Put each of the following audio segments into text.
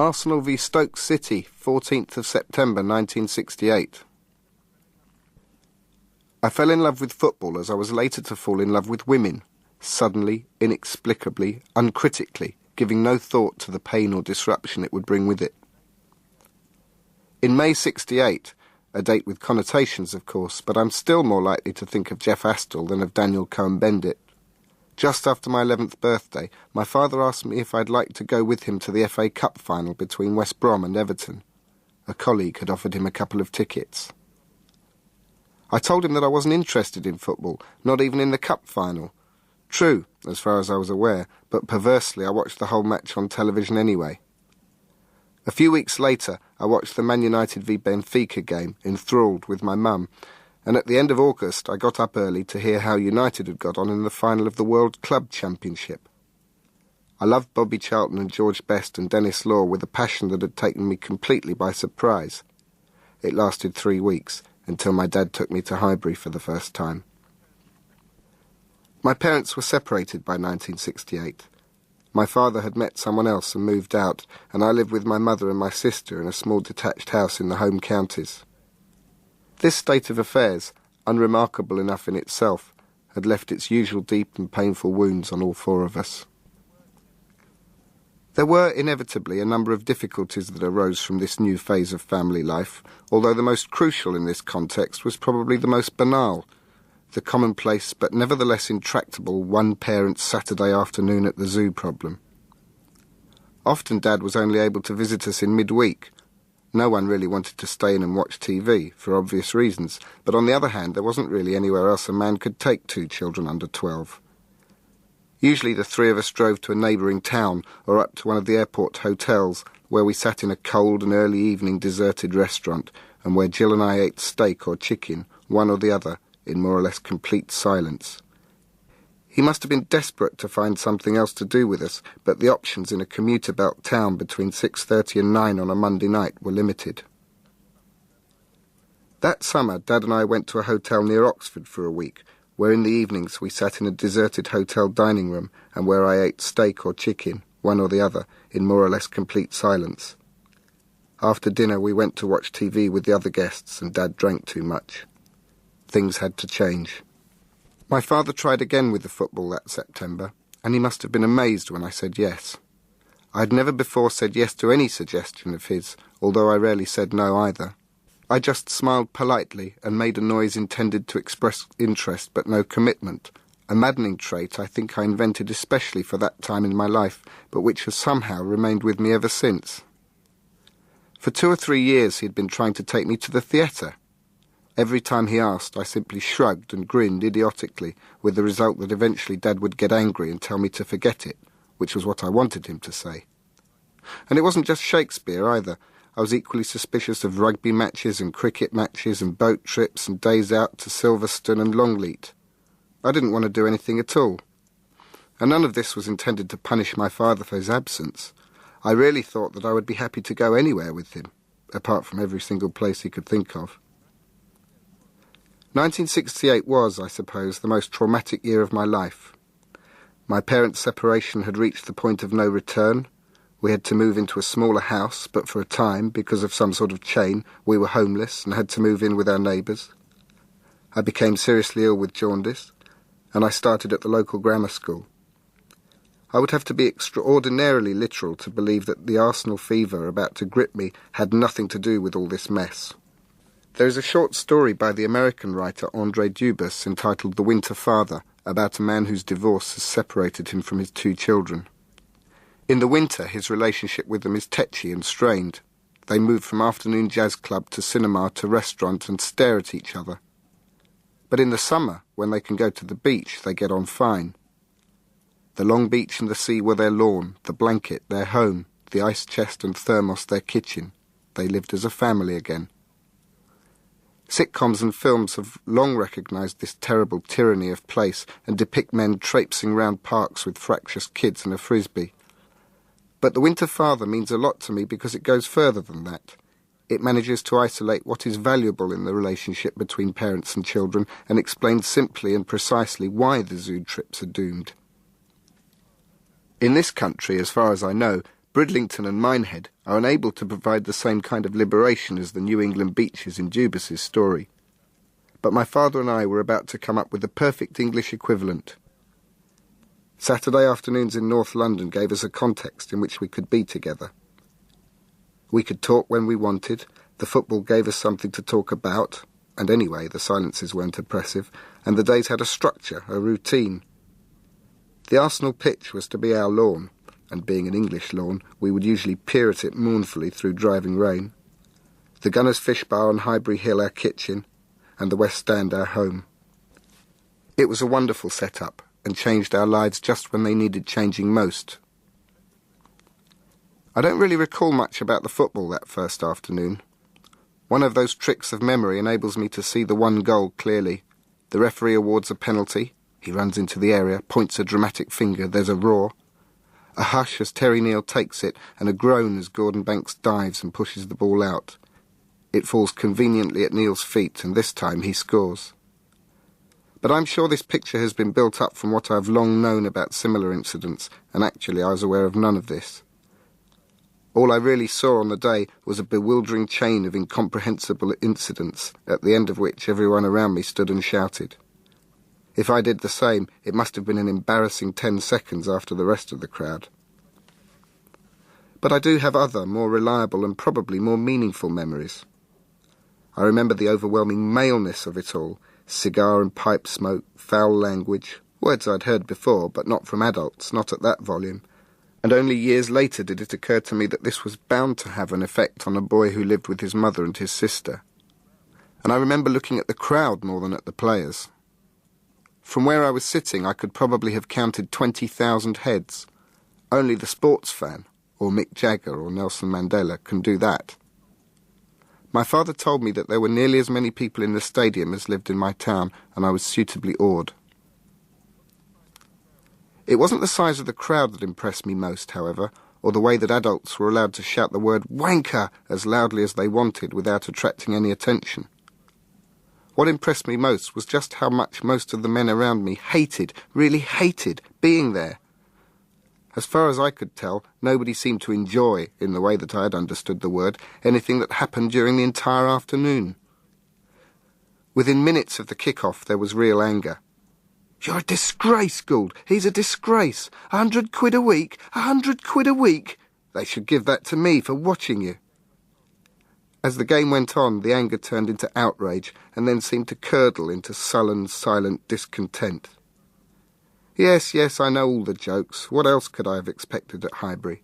Arsenal v Stoke City, 14th of September 1968. I fell in love with football as I was later to fall in love with women, suddenly, inexplicably, uncritically, giving no thought to the pain or disruption it would bring with it. In May 68, a date with connotations of course, but I'm still more likely to think of Jeff Astle than of Daniel Cohn-Bendit. Just after my 11th birthday, my father asked me if I'd like to go with him to the FA Cup final between West Brom and Everton. A colleague had offered him a couple of tickets. I told him that I wasn't interested in football, not even in the cup final. True, as far as I was aware, but perversely I watched the whole match on television anyway. A few weeks later, I watched the Man United v Benfica game, enthralled with my mum, and at the end of August I got up early to hear how United had got on in the final of the World Club Championship. I loved Bobby Charlton and George Best and Dennis Law with a passion that had taken me completely by surprise. It lasted 3 weeks, until my dad took me to Highbury for the first time. My parents were separated by 1968. My father had met someone else and moved out, and I lived with my mother and my sister in a small detached house in the home counties. This state of affairs, unremarkable enough in itself, had left its usual deep and painful wounds on all four of us. There were inevitably a number of difficulties that arose from this new phase of family life, although the most crucial in this context was probably the most banal, the commonplace but nevertheless intractable one-parent Saturday afternoon at the zoo problem. Often Dad was only able to visit us in midweek. No one really wanted to stay in and watch TV, for obvious reasons, but on the other hand there wasn't really anywhere else a man could take 2 children under 12. Usually the 3 of us drove to a neighbouring town or up to one of the airport hotels, where we sat in a cold and early evening deserted restaurant, and where Jill and I ate steak or chicken, one or the other, in more or less complete silence. He must have been desperate to find something else to do with us, but the options in a commuter belt town between 6:30 and 9 on a Monday night were limited. That summer, Dad and I went to a hotel near Oxford for a week, where in the evenings we sat in a deserted hotel dining room and where I ate steak or chicken, one or the other, in more or less complete silence. After dinner we went to watch TV with the other guests and Dad drank too much. Things had to change. My father tried again with the football that September, and he must have been amazed when I said yes. I had never before said yes to any suggestion of his, although I rarely said no either. I just smiled politely and made a noise intended to express interest but no commitment, a maddening trait I think I invented especially for that time in my life, but which has somehow remained with me ever since. For 2 or 3 years he had been trying to take me to the theatre. Every time he asked, I simply shrugged and grinned idiotically, with the result that eventually Dad would get angry and tell me to forget it, which was what I wanted him to say. And it wasn't just Shakespeare either. I was equally suspicious of rugby matches and cricket matches and boat trips and days out to Silverstone and Longleat. I didn't want to do anything at all. And none of this was intended to punish my father for his absence. I really thought that I would be happy to go anywhere with him, apart from every single place he could think of. 1968 was, I suppose, the most traumatic year of my life. My parents' separation had reached the point of no return. We had to move into a smaller house, but for a time, because of some sort of chain, we were homeless and had to move in with our neighbours. I became seriously ill with jaundice, and I started at the local grammar school. I would have to be extraordinarily literal to believe that the Arsenal fever about to grip me had nothing to do with all this mess. There is a short story by the American writer André Dubus entitled The Winter Father, about a man whose divorce has separated him from his 2 children. In the winter, his relationship with them is tetchy and strained. They move from afternoon jazz club to cinema to restaurant and stare at each other. But in the summer, when they can go to the beach, they get on fine. The long beach and the sea were their lawn, the blanket their home, the ice chest and thermos their kitchen. They lived as a family again. Sitcoms and films have long recognised this terrible tyranny of place and depict men traipsing round parks with fractious kids and a frisbee. But The Winter Father means a lot to me because it goes further than that. It manages to isolate what is valuable in the relationship between parents and children and explains simply and precisely why the zoo trips are doomed. In this country, as far as I know, Bridlington and Minehead are unable to provide the same kind of liberation as the New England beaches in Dubus's story. But my father and I were about to come up with the perfect English equivalent. Saturday afternoons in North London gave us a context in which we could be together. We could talk when we wanted, the football gave us something to talk about, and anyway, the silences weren't oppressive, and the days had a structure, a routine. The Arsenal pitch was to be our lawn, and being an English lawn, we would usually peer at it mournfully through driving rain. The Gunner's Fish Bar on Highbury Hill our kitchen, and the West Stand our home. It was a wonderful set-up, and changed our lives just when they needed changing most. I don't really recall much about the football that first afternoon. One of those tricks of memory enables me to see the one goal clearly. The referee awards a penalty. He runs into the area, points a dramatic finger, there's a roar. A hush as Terry Neal takes it, and a groan as Gordon Banks dives and pushes the ball out. It falls conveniently at Neal's feet, and this time he scores. But I'm sure this picture has been built up from what I've long known about similar incidents, and actually I was aware of none of this. All I really saw on the day was a bewildering chain of incomprehensible incidents, at the end of which everyone around me stood and shouted. If I did the same, it must have been an embarrassing 10 seconds after the rest of the crowd. But I do have other, more reliable and probably more meaningful memories. I remember the overwhelming maleness of it all, cigar and pipe smoke, foul language, words I'd heard before, but not from adults, not at that volume, and only years later did it occur to me that this was bound to have an effect on a boy who lived with his mother and his sister. And I remember looking at the crowd more than at the players. From where I was sitting, I could probably have counted 20,000 heads. Only the sports fan, or Mick Jagger or Nelson Mandela, can do that. My father told me that there were nearly as many people in the stadium as lived in my town, and I was suitably awed. It wasn't the size of the crowd that impressed me most, however, or the way that adults were allowed to shout the word "wanker" as loudly as they wanted without attracting any attention. What impressed me most was just how much most of the men around me hated, really hated, being there. As far as I could tell, nobody seemed to enjoy, in the way that I had understood the word, anything that happened during the entire afternoon. Within minutes of the kick-off, there was real anger. "You're a disgrace, Gould. He's a disgrace. 100 quid a week. 100 quid a week. They should give that to me for watching you." As the game went on, the anger turned into outrage and then seemed to curdle into sullen, silent discontent. Yes, I know all the jokes. What else could I have expected at Highbury?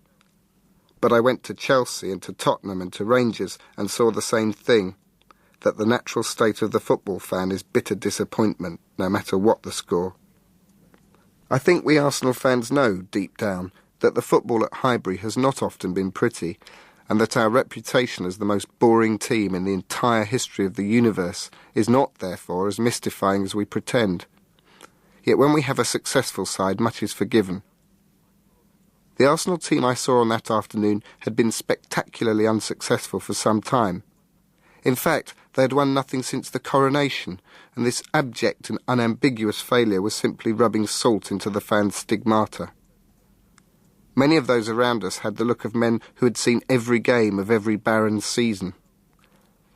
But I went to Chelsea and to Tottenham and to Rangers and saw the same thing, that the natural state of the football fan is bitter disappointment, no matter what the score. I think we Arsenal fans know, deep down, that the football at Highbury has not often been pretty, and that our reputation as the most boring team in the entire history of the universe is not, therefore, as mystifying as we pretend. Yet when we have a successful side, much is forgiven. The Arsenal team I saw on that afternoon had been spectacularly unsuccessful for some time. In fact, they had won nothing since the coronation, and this abject and unambiguous failure was simply rubbing salt into the fans' stigmata. Many of those around us had the look of men who had seen every game of every Barons season.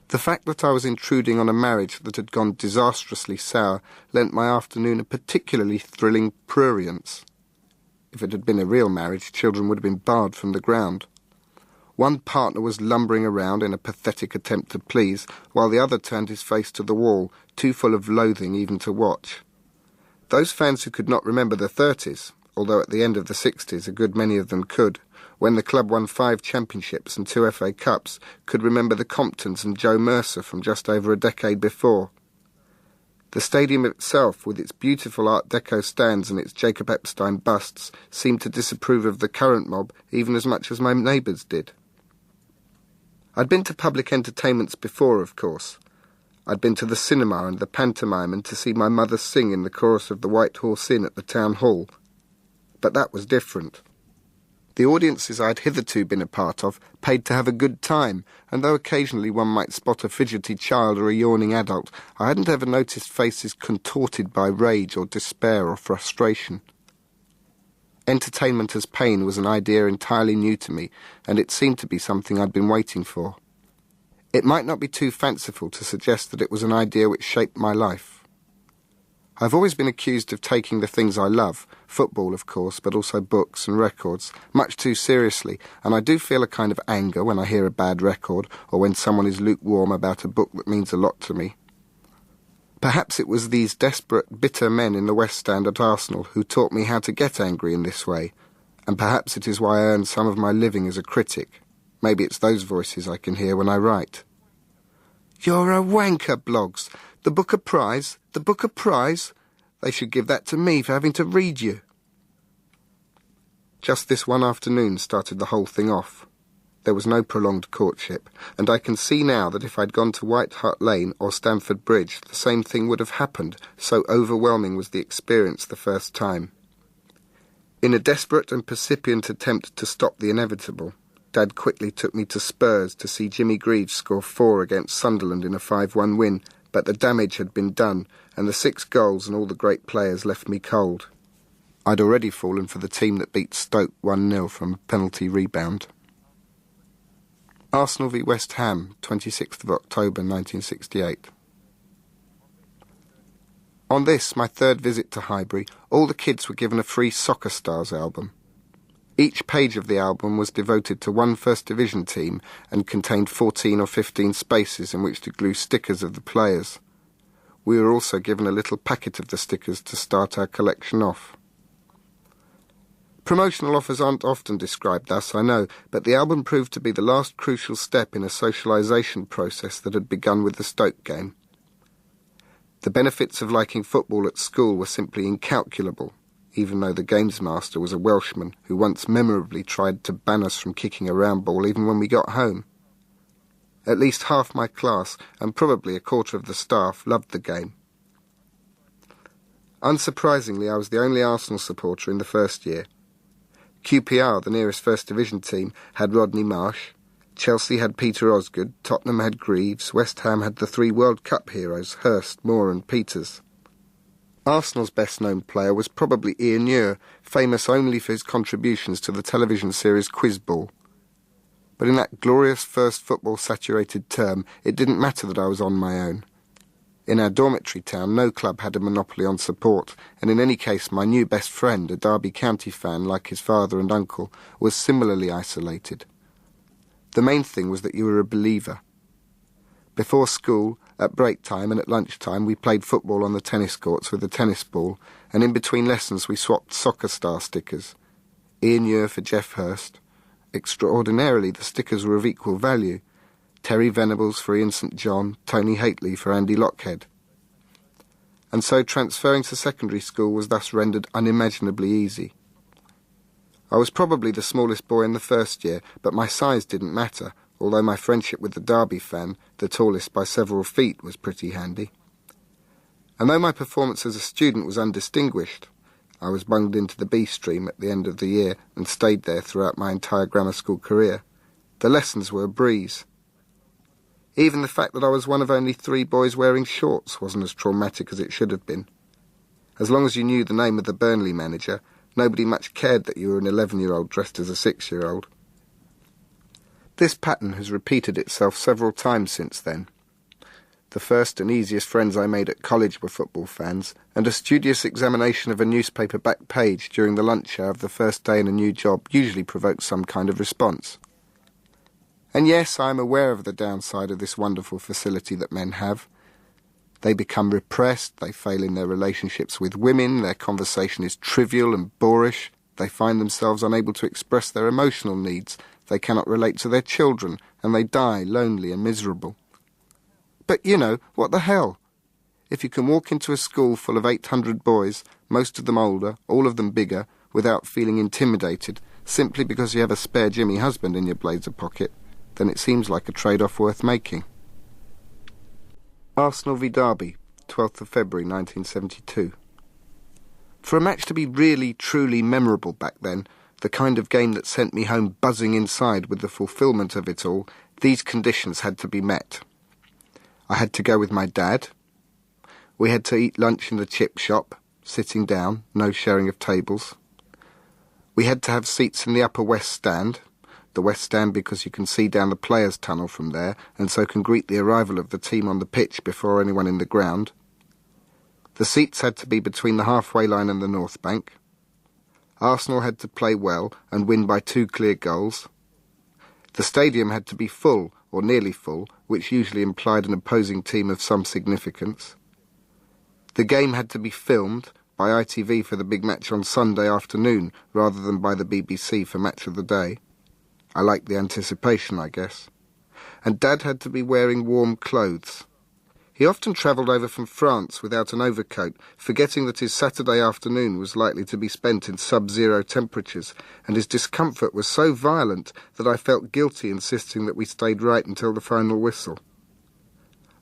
The fact that I was intruding on a marriage that had gone disastrously sour lent my afternoon a particularly thrilling prurience. If it had been a real marriage, children would have been barred from the ground. One partner was lumbering around in a pathetic attempt to please, while the other turned his face to the wall, too full of loathing even to watch. Those fans who could not remember the 30s, although at the end of the 60s a good many of them could, when the club won 5 championships and 2 FA Cups, could remember the Comptons and Joe Mercer from just over a decade before. The stadium itself, with its beautiful Art Deco stands and its Jacob Epstein busts, seemed to disapprove of the current mob even as much as my neighbours did. I'd been to public entertainments before, of course. I'd been to the cinema and the pantomime and to see my mother sing in the chorus of the White Horse Inn at the town hall. But that was different. The audiences I'd hitherto been a part of paid to have a good time, and though occasionally one might spot a fidgety child or a yawning adult, I hadn't ever noticed faces contorted by rage or despair or frustration. Entertainment as pain was an idea entirely new to me, and it seemed to be something I'd been waiting for. It might not be too fanciful to suggest that it was an idea which shaped my life. I've always been accused of taking the things I love, football of course, but also books and records, much too seriously, and I do feel a kind of anger when I hear a bad record or when someone is lukewarm about a book that means a lot to me. Perhaps it was these desperate, bitter men in the West Stand at Arsenal who taught me how to get angry in this way, and perhaps it is why I earn some of my living as a critic. Maybe it's those voices I can hear when I write. "You're a wanker, Blogs. The book a prize? The book a prize? They should give that to me for having to read you." Just this one afternoon started the whole thing off. There was no prolonged courtship, and I can see now that if I'd gone to White Hart Lane or Stamford Bridge, the same thing would have happened, so overwhelming was the experience the first time. In a desperate and percipient attempt to stop the inevitable, Dad quickly took me to Spurs to see Jimmy Greaves score 4 against Sunderland in a 5-1 win, but the damage had been done, and the 6 goals and all the great players left me cold. I'd already fallen for the team that beat Stoke 1-0 from a penalty rebound. Arsenal v West Ham, 26th of October 1968. On this, my third visit to Highbury, all the kids were given a free Soccer Stars album. Each page of the album was devoted to one First Division team and contained 14 or 15 spaces in which to glue stickers of the players. We were also given a little packet of the stickers to start our collection off. Promotional offers aren't often described thus, I know, but the album proved to be the last crucial step in a socialisation process that had begun with the Stoke game. The benefits of liking football at school were simply incalculable, even though the games master was a Welshman who once memorably tried to ban us from kicking a round ball even when we got home. At least half my class, and probably a quarter of the staff, loved the game. Unsurprisingly, I was the only Arsenal supporter in the first year. QPR, the nearest First Division team, had Rodney Marsh, Chelsea had Peter Osgood, Tottenham had Greaves, West Ham had the 3 World Cup heroes, Hurst, Moore and Peters. Arsenal's best-known player was probably Ian Muir, famous only for his contributions to the television series Quiz Ball. But in that glorious first football-saturated term, it didn't matter that I was on my own. In our dormitory town, no club had a monopoly on support, and in any case my new best friend, a Derby County fan like his father and uncle, was similarly isolated. The main thing was that you were a believer. Before school, at break time and at lunchtime, we played football on the tennis courts with a tennis ball, and in between lessons we swapped Soccer Star stickers. Ian Muir for Jeff Hurst. Extraordinarily, the stickers were of equal value. Terry Venables for Ian St John, Tony Haitley for Andy Lockhead. And so transferring to secondary school was thus rendered unimaginably easy. I was probably the smallest boy in the first year, but my size didn't matter, although my friendship with the Derby fan, the tallest by several feet, was pretty handy. And though my performance as a student was undistinguished, I was bunged into the B stream at the end of the year and stayed there throughout my entire grammar school career. The lessons were a breeze. Even the fact that I was one of only 3 boys wearing shorts wasn't as traumatic as it should have been. As long as you knew the name of the Burnley manager, nobody much cared that you were an 11-year-old dressed as a 6-year-old. This pattern has repeated itself several times since then. The first and easiest friends I made at college were football fans, and a studious examination of a newspaper back page during the lunch hour of the first day in a new job usually provokes some kind of response. And yes, I am aware of the downside of this wonderful facility that men have. They become repressed, they fail in their relationships with women, their conversation is trivial and boorish, they find themselves unable to express their emotional needs, they cannot relate to their children, and they die lonely and miserable. But, you know, what the hell? If you can walk into a school full of 800 boys, most of them older, all of them bigger, without feeling intimidated, simply because you have a spare Jimmy husband in your blazer pocket, then it seems like a trade-off worth making. Arsenal v Derby, 12th of February 1972. For a match to be really, truly memorable back then, the kind of game that sent me home buzzing inside with the fulfilment of it all, these conditions had to be met. I had to go with my dad. We had to eat lunch in the chip shop, sitting down, no sharing of tables. We had to have seats in the upper west stand, the west stand because you can see down the players' tunnel from there and so can greet the arrival of the team on the pitch before anyone in the ground. The seats had to be between the halfway line and the north bank. Arsenal had to play well and win by 2 clear goals. The stadium had to be full, or nearly full, which usually implied an opposing team of some significance. The game had to be filmed by ITV for the big match on Sunday afternoon rather than by the BBC for Match of the Day. I liked the anticipation, I guess. And Dad had to be wearing warm clothes. He often travelled over from France without an overcoat, forgetting that his Saturday afternoon was likely to be spent in sub-zero temperatures, and his discomfort was so violent that I felt guilty insisting that we stayed right until the final whistle.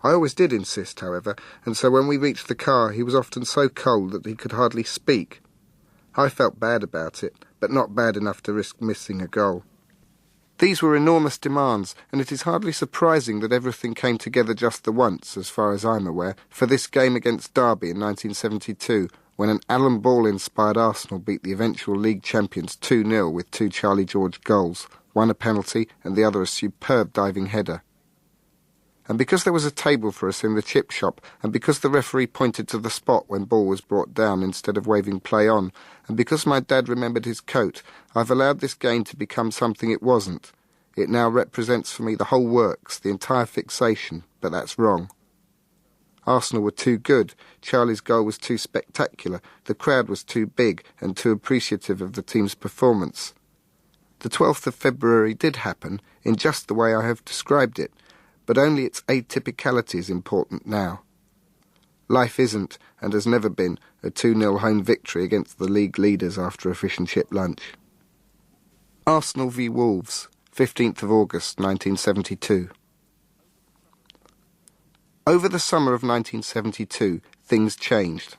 I always did insist, however, and so when we reached the car he was often so cold that he could hardly speak. I felt bad about it, but not bad enough to risk missing a goal. These were enormous demands, and it is hardly surprising that everything came together just the once, as far as I'm aware, for this game against Derby in 1972, when an Alan Ball-inspired Arsenal beat the eventual league champions 2-0 with 2 Charlie George goals, one a penalty and the other a superb diving header. And because there was a table for us in the chip shop, and because the referee pointed to the spot when Ball was brought down instead of waving play on, and because my dad remembered his coat, I've allowed this game to become something it wasn't. It now represents for me the whole works, the entire fixation, but that's wrong. Arsenal were too good, Charlie's goal was too spectacular, the crowd was too big and too appreciative of the team's performance. The 12th of February did happen, in just the way I have described it, but only its atypicality is important now. Life isn't, and has never been, a 2-0 home victory against the league leaders after a fish and chip lunch. Arsenal v Wolves, 15th of August 1972. Over the summer of 1972, things changed.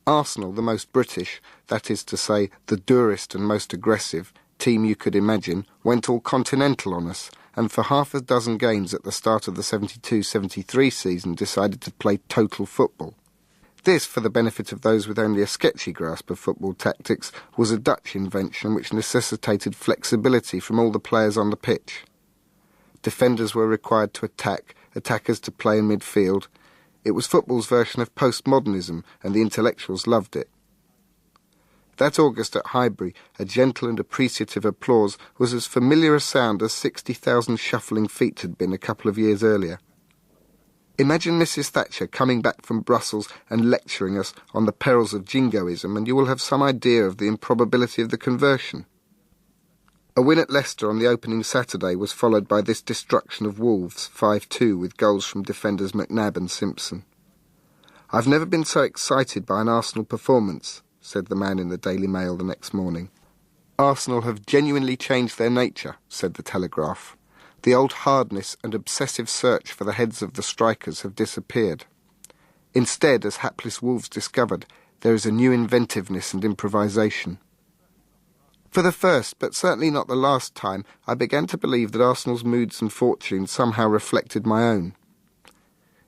Arsenal, the most British, that is to say, the durest and most aggressive, team you could imagine, went all continental on us, and for half a dozen games at the start of the 72-73 season decided to play total football. This, for the benefit of those with only a sketchy grasp of football tactics, was a Dutch invention which necessitated flexibility from all the players on the pitch. Defenders were required to attack, attackers to play in midfield. It was football's version of postmodernism, and the intellectuals loved it. That August at Highbury, a gentle and appreciative applause was as familiar a sound as 60,000 shuffling feet had been a couple of years earlier. Imagine Mrs. Thatcher coming back from Brussels and lecturing us on the perils of jingoism, and you will have some idea of the improbability of the conversion. A win at Leicester on the opening Saturday was followed by this destruction of Wolves, 5-2, with goals from defenders McNabb and Simpson. "I've never been so excited by an Arsenal performance," said the man in the Daily Mail the next morning. "Arsenal have genuinely changed their nature," said the Telegraph. "The old hardness and obsessive search for the heads of the strikers have disappeared. Instead, as hapless Wolves discovered, there is a new inventiveness and improvisation." For the first, but certainly not the last time, I began to believe that Arsenal's moods and fortunes somehow reflected my own.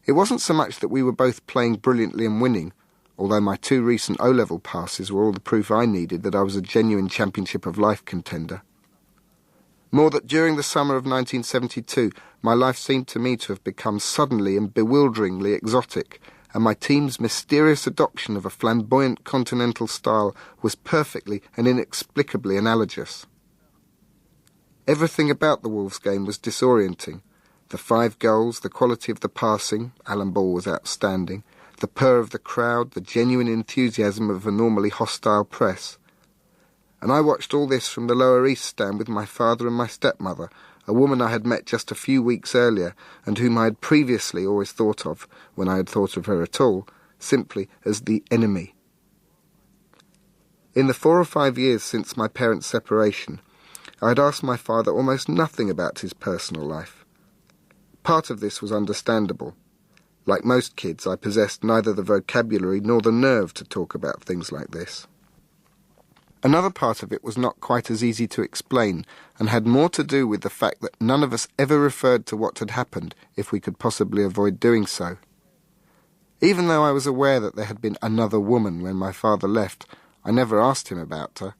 It wasn't so much that we were both playing brilliantly and winning, although my 2 recent O-level passes were all the proof I needed that I was a genuine Championship of Life contender. More that during the summer of 1972, my life seemed to me to have become suddenly and bewilderingly exotic, and my team's mysterious adoption of a flamboyant continental style was perfectly and inexplicably analogous. Everything about the Wolves game was disorienting. The 5 goals, the quality of the passing, Alan Ball was outstanding, the purr of the crowd, the genuine enthusiasm of a normally hostile press. And I watched all this from the Lower East Stand with my father and my stepmother, a woman I had met just a few weeks earlier and whom I had previously always thought of, when I had thought of her at all, simply as the enemy. In the 4 or 5 years since my parents' separation, I had asked my father almost nothing about his personal life. Part of this was understandable. Like most kids, I possessed neither the vocabulary nor the nerve to talk about things like this. Another part of it was not quite as easy to explain, and had more to do with the fact that none of us ever referred to what had happened, if we could possibly avoid doing so. Even though I was aware that there had been another woman when my father left, I never asked him about her.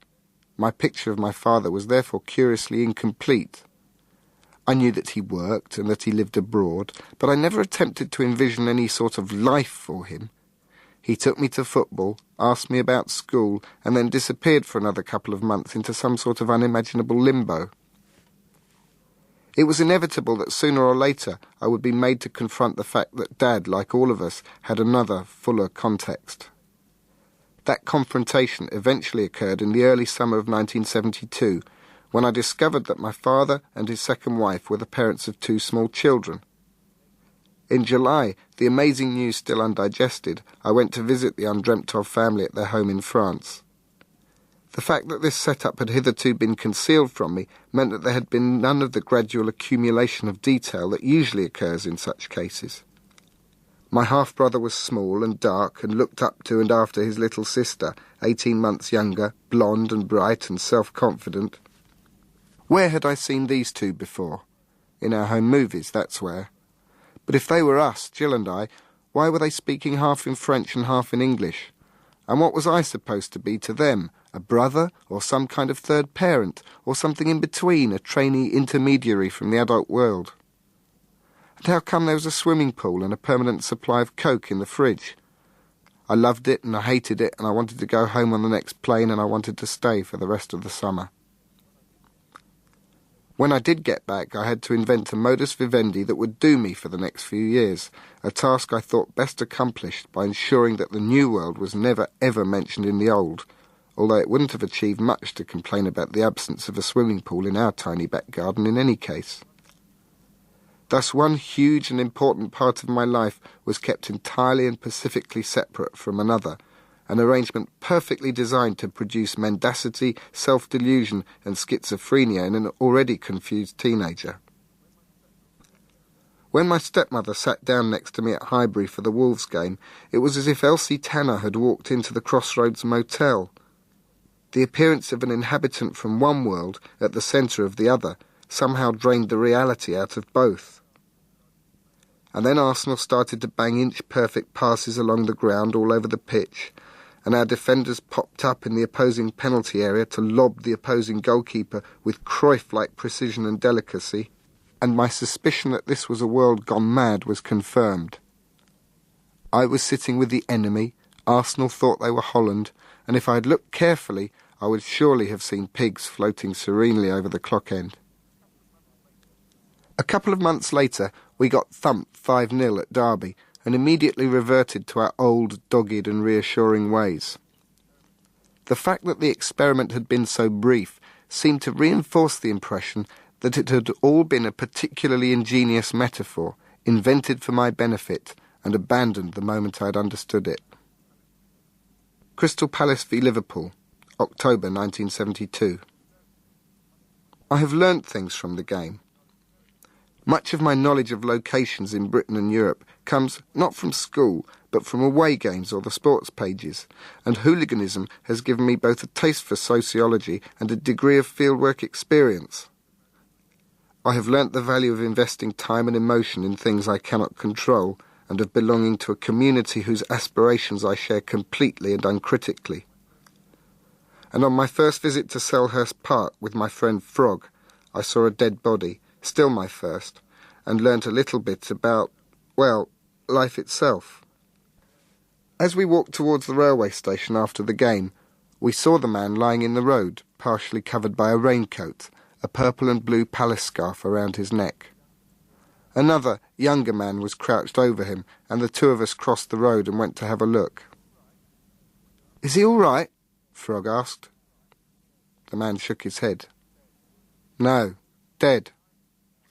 My picture of my father was therefore curiously incomplete. I knew that he worked and that he lived abroad, but I never attempted to envision any sort of life for him. He took me to football, asked me about school, and then disappeared for another couple of months into some sort of unimaginable limbo. It was inevitable that sooner or later I would be made to confront the fact that Dad, like all of us, had another, fuller context. That confrontation eventually occurred in the early summer of 1972, when I discovered that my father and his second wife were the parents of 2 small children. In July, the amazing news still undigested, I went to visit the undreamt-of family at their home in France. The fact that this setup had hitherto been concealed from me meant that there had been none of the gradual accumulation of detail that usually occurs in such cases. My half-brother was small and dark and looked up to and after his little sister, 18 months younger, blonde and bright and self-confident. Where had I seen these two before? In our home movies, that's where. But if they were us, Jill and I, why were they speaking half in French and half in English? And what was I supposed to be to them? A brother, or some kind of third parent, or something in between, a trainee intermediary from the adult world? And how come there was a swimming pool and a permanent supply of Coke in the fridge? I loved it and I hated it, and I wanted to go home on the next plane, and I wanted to stay for the rest of the summer. When I did get back, I had to invent a modus vivendi that would do me for the next few years, a task I thought best accomplished by ensuring that the new world was never ever mentioned in the old, although it wouldn't have achieved much to complain about the absence of a swimming pool in our tiny back garden in any case. Thus one huge and important part of my life was kept entirely and pacifically separate from another, an arrangement perfectly designed to produce mendacity, self-delusion and schizophrenia in an already confused teenager. When my stepmother sat down next to me at Highbury for the Wolves game, it was as if Elsie Tanner had walked into the Crossroads Motel. The appearance of an inhabitant from one world at the centre of the other somehow drained the reality out of both. And then Arsenal started to bang inch-perfect passes along the ground all over the pitch, and our defenders popped up in the opposing penalty area to lob the opposing goalkeeper with Cruyff-like precision and delicacy, and my suspicion that this was a world gone mad was confirmed. I was sitting with the enemy, Arsenal thought they were Holland, and if I had looked carefully, I would surely have seen pigs floating serenely over the clock end. A couple of months later, we got thumped 5-0 at Derby, and immediately reverted to our old, dogged and reassuring ways. The fact that the experiment had been so brief seemed to reinforce the impression that it had all been a particularly ingenious metaphor, invented for my benefit, and abandoned the moment I had understood it. Crystal Palace v Liverpool, October 1972. I have learnt things from the game. Much of my knowledge of locations in Britain and Europe comes not from school, but from away games or the sports pages, and hooliganism has given me both a taste for sociology and a degree of fieldwork experience. I have learnt the value of investing time and emotion in things I cannot control, and of belonging to a community whose aspirations I share completely and uncritically. And on my first visit to Selhurst Park with my friend Frog, I saw a dead body, still my first, and learnt a little bit about, well, life itself. As we walked towards the railway station after the game, we saw the man lying in the road, partially covered by a raincoat, a purple and blue palace scarf around his neck. Another, younger man was crouched over him, and the two of us crossed the road and went to have a look. "Is he all right?" Frog asked. The man shook his head. "No, dead.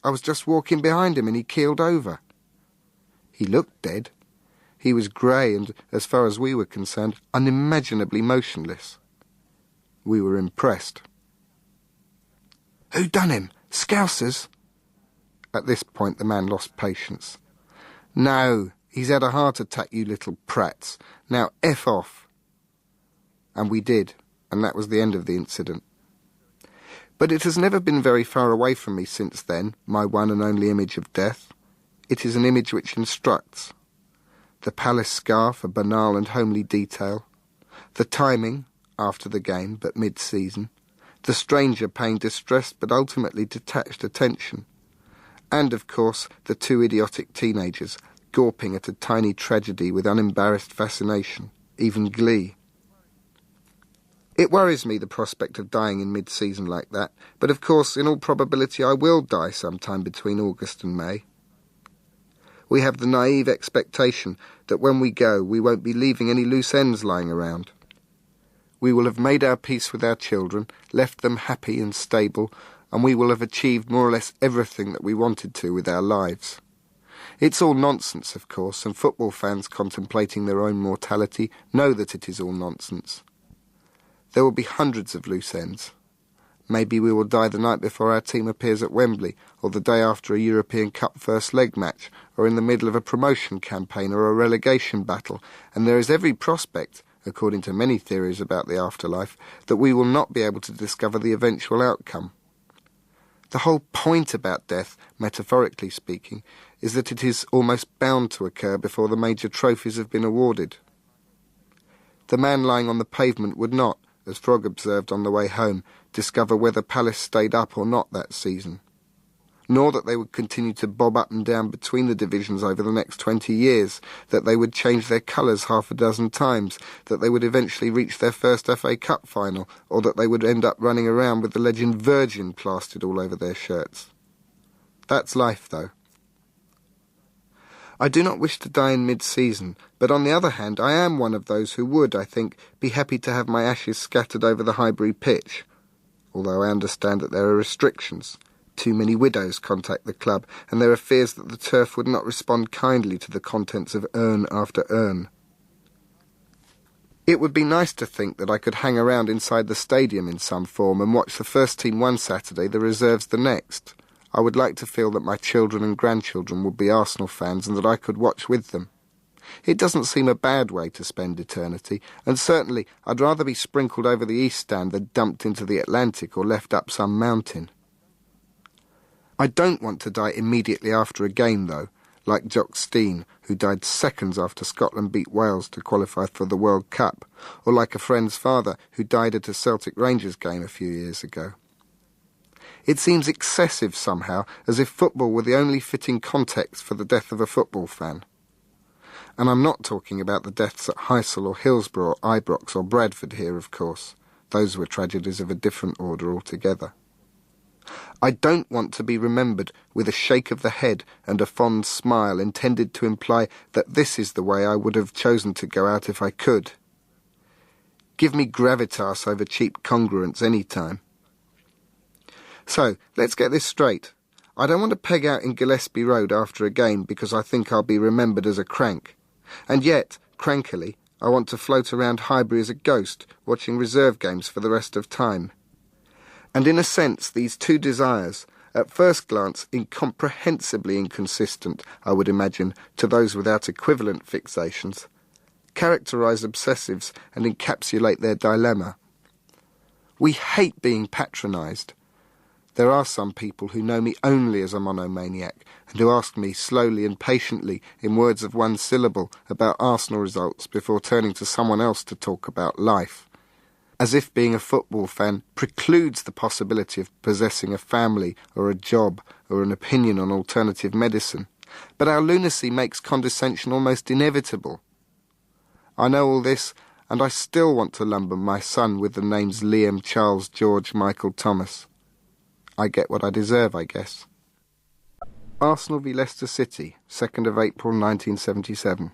I was just walking behind him and he keeled over." He looked dead. He was grey and, as far as we were concerned, unimaginably motionless. We were impressed. "Who done him? Scousers?" At this point the man lost patience. "No, he's had a heart attack, you little prats. Now F off." And we did, and that was the end of the incident. But it has never been very far away from me since then, my one and only image of death. It is an image which instructs. The palace scarf, a banal and homely detail. The timing, after the game, but mid-season. the stranger paying distressed but ultimately detached attention, and, of course, the two idiotic teenagers, gawping at a tiny tragedy with unembarrassed fascination, even glee. It worries me, the prospect of dying in mid-season like that, but of course, in all probability, I will die sometime between August and May. We have the naive expectation that when we go, we won't be leaving any loose ends lying around. We will have made our peace with our children, left them happy and stable, and we will have achieved more or less everything that we wanted to with our lives. It's all nonsense, of course, and football fans contemplating their own mortality know that it is all nonsense. There will be hundreds of loose ends. Maybe we will die the night before our team appears at Wembley, or the day after a European Cup first leg match, or in the middle of a promotion campaign or a relegation battle, and there is every prospect, according to many theories about the afterlife, that we will not be able to discover the eventual outcome. The whole point about death, metaphorically speaking, is that it is almost bound to occur before the major trophies have been awarded. The man lying on the pavement would not, as Frog observed on the way home, discover whether Palace stayed up or not that season, nor that they would continue to bob up and down between the divisions over the next 20 years, that they would change their colours half a dozen times, that they would eventually reach their first FA Cup final, or that they would end up running around with the legend Virgin plastered all over their shirts. That's life, though. I do not wish to die in mid-season, but on the other hand, I am one of those who would, I think, be happy to have my ashes scattered over the Highbury pitch, although I understand that there are restrictions. Too many widows contact the club, and there are fears that the turf would not respond kindly to the contents of urn after urn. It would be nice to think that I could hang around inside the stadium in some form and watch the first team one Saturday, the reserves the next. I would like to feel that my children and grandchildren would be Arsenal fans and that I could watch with them. It doesn't seem a bad way to spend eternity, and certainly I'd rather be sprinkled over the East Stand than dumped into the Atlantic or left up some mountain. I don't want to die immediately after a game, though, like Jock Stein, who died seconds after Scotland beat Wales to qualify for the World Cup, or like a friend's father who died at a Celtic Rangers game a few years ago. It seems excessive somehow, as if football were the only fitting context for the death of a football fan. And I'm not talking about the deaths at Heysel or Hillsborough or Ibrox or Bradford here, of course. Those were tragedies of a different order altogether. I don't want to be remembered with a shake of the head and a fond smile intended to imply that this is the way I would have chosen to go out if I could. Give me gravitas over cheap congruence any time. So, let's get this straight. I don't want to peg out in Gillespie Road after a game because I think I'll be remembered as a crank. And yet, crankily, I want to float around Highbury as a ghost, watching reserve games for the rest of time. And in a sense, these two desires, at first glance incomprehensibly inconsistent, I would imagine, to those without equivalent fixations, characterise obsessives and encapsulate their dilemma. We hate being patronised. There are some people who know me only as a monomaniac and who ask me slowly and patiently, in words of one syllable, about Arsenal results before turning to someone else to talk about life, as if being a football fan precludes the possibility of possessing a family or a job or an opinion on alternative medicine. But our lunacy makes condescension almost inevitable. I know all this, and I still want to lumber my son with the names Liam, Charles, George, Michael, Thomas. I get what I deserve, I guess. Arsenal v Leicester City, 2nd of April 1977.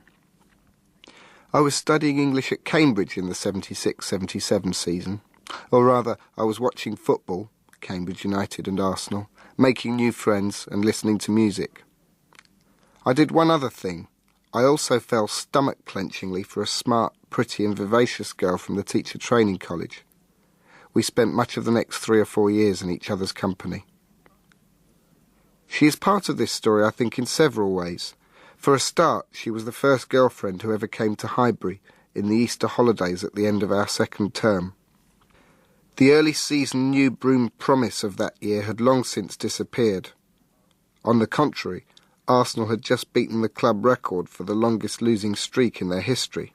I was studying English at Cambridge in the 76-77 season. Or rather, I was watching football, Cambridge United and Arsenal, making new friends and listening to music. I did one other thing. I also fell stomach-clenchingly for a smart, pretty and vivacious girl from the teacher training college. We spent much of the next 3 or 4 years in each other's company. She is part of this story, I think, in several ways. For a start, she was the first girlfriend who ever came to Highbury in the Easter holidays at the end of our second term. The early season New Broom promise of that year had long since disappeared. On the contrary, Arsenal had just beaten the club record for the longest losing streak in their history.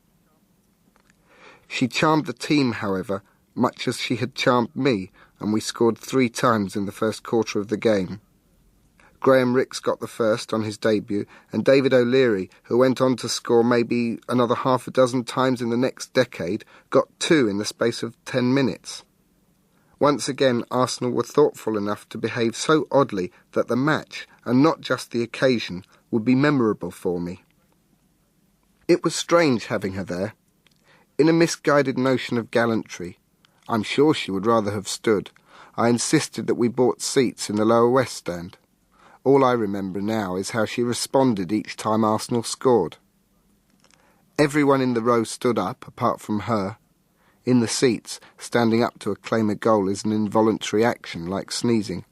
She charmed the team, however, much as she had charmed me, and we scored 3 times in the first quarter of the game. Graham Rix got the first on his debut, and David O'Leary, who went on to score maybe another 6 times in the next decade, got 2 in the space of 10 minutes. Once again, Arsenal were thoughtful enough to behave so oddly that the match, and not just the occasion, would be memorable for me. It was strange having her there. In a misguided notion of gallantry, I'm sure she would rather have stood, I insisted that we bought seats in the lower west stand. All I remember now is how she responded each time Arsenal scored. Everyone in the row stood up, apart from her. In the seats, standing up to acclaim a goal is an involuntary action, like sneezing.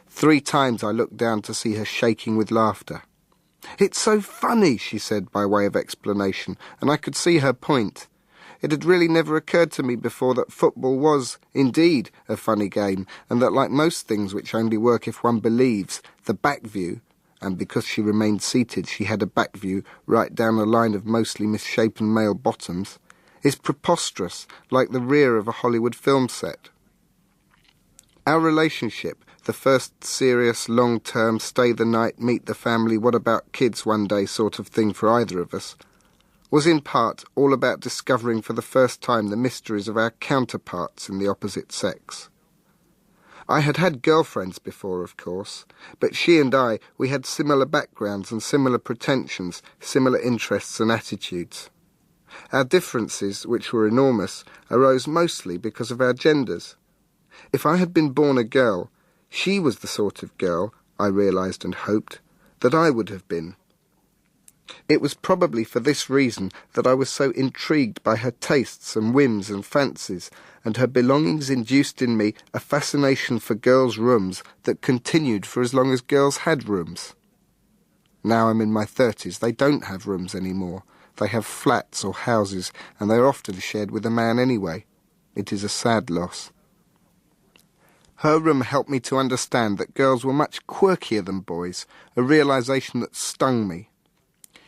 3 times I looked down to see her shaking with laughter. "It's so funny," she said by way of explanation, and I could see her point. It had really never occurred to me before that football was, indeed, a funny game, and that, like most things which only work if one believes, the back view, and because she remained seated she had a back view right down a line of mostly misshapen male bottoms, is preposterous, like the rear of a Hollywood film set. Our relationship, the first serious, long-term, stay-the-night, meet-the-family, what-about-kids one day sort of thing for either of us, was in part all about discovering for the first time the mysteries of our counterparts in the opposite sex. I had had girlfriends before, of course, but she and I, we had similar backgrounds and similar pretensions, similar interests and attitudes. Our differences, which were enormous, arose mostly because of our genders. If I had been born a girl, she was the sort of girl, I realised and hoped, that I would have been. It was probably for this reason that I was so intrigued by her tastes and whims and fancies, and her belongings induced in me a fascination for girls' rooms that continued for as long as girls had rooms. Now I'm in my 30s, they don't have rooms anymore. They have flats or houses, and they are often shared with a man anyway. It is a sad loss. Her room helped me to understand that girls were much quirkier than boys, a realisation that stung me.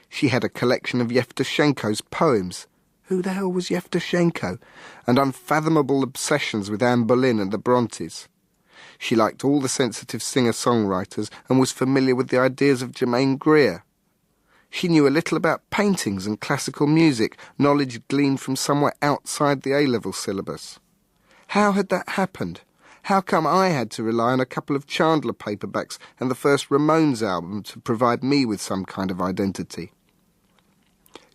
She had a collection of Yevtushenko's poems. Who the hell was Yevtushenko? And unfathomable obsessions with Anne Boleyn and the Brontes. She liked all the sensitive singer-songwriters and was familiar with the ideas of Germaine Greer. She knew a little about paintings and classical music, knowledge gleaned from somewhere outside the A-level syllabus. How had that happened? How come I had to rely on a couple of Chandler paperbacks and the first Ramones album to provide me with some kind of identity?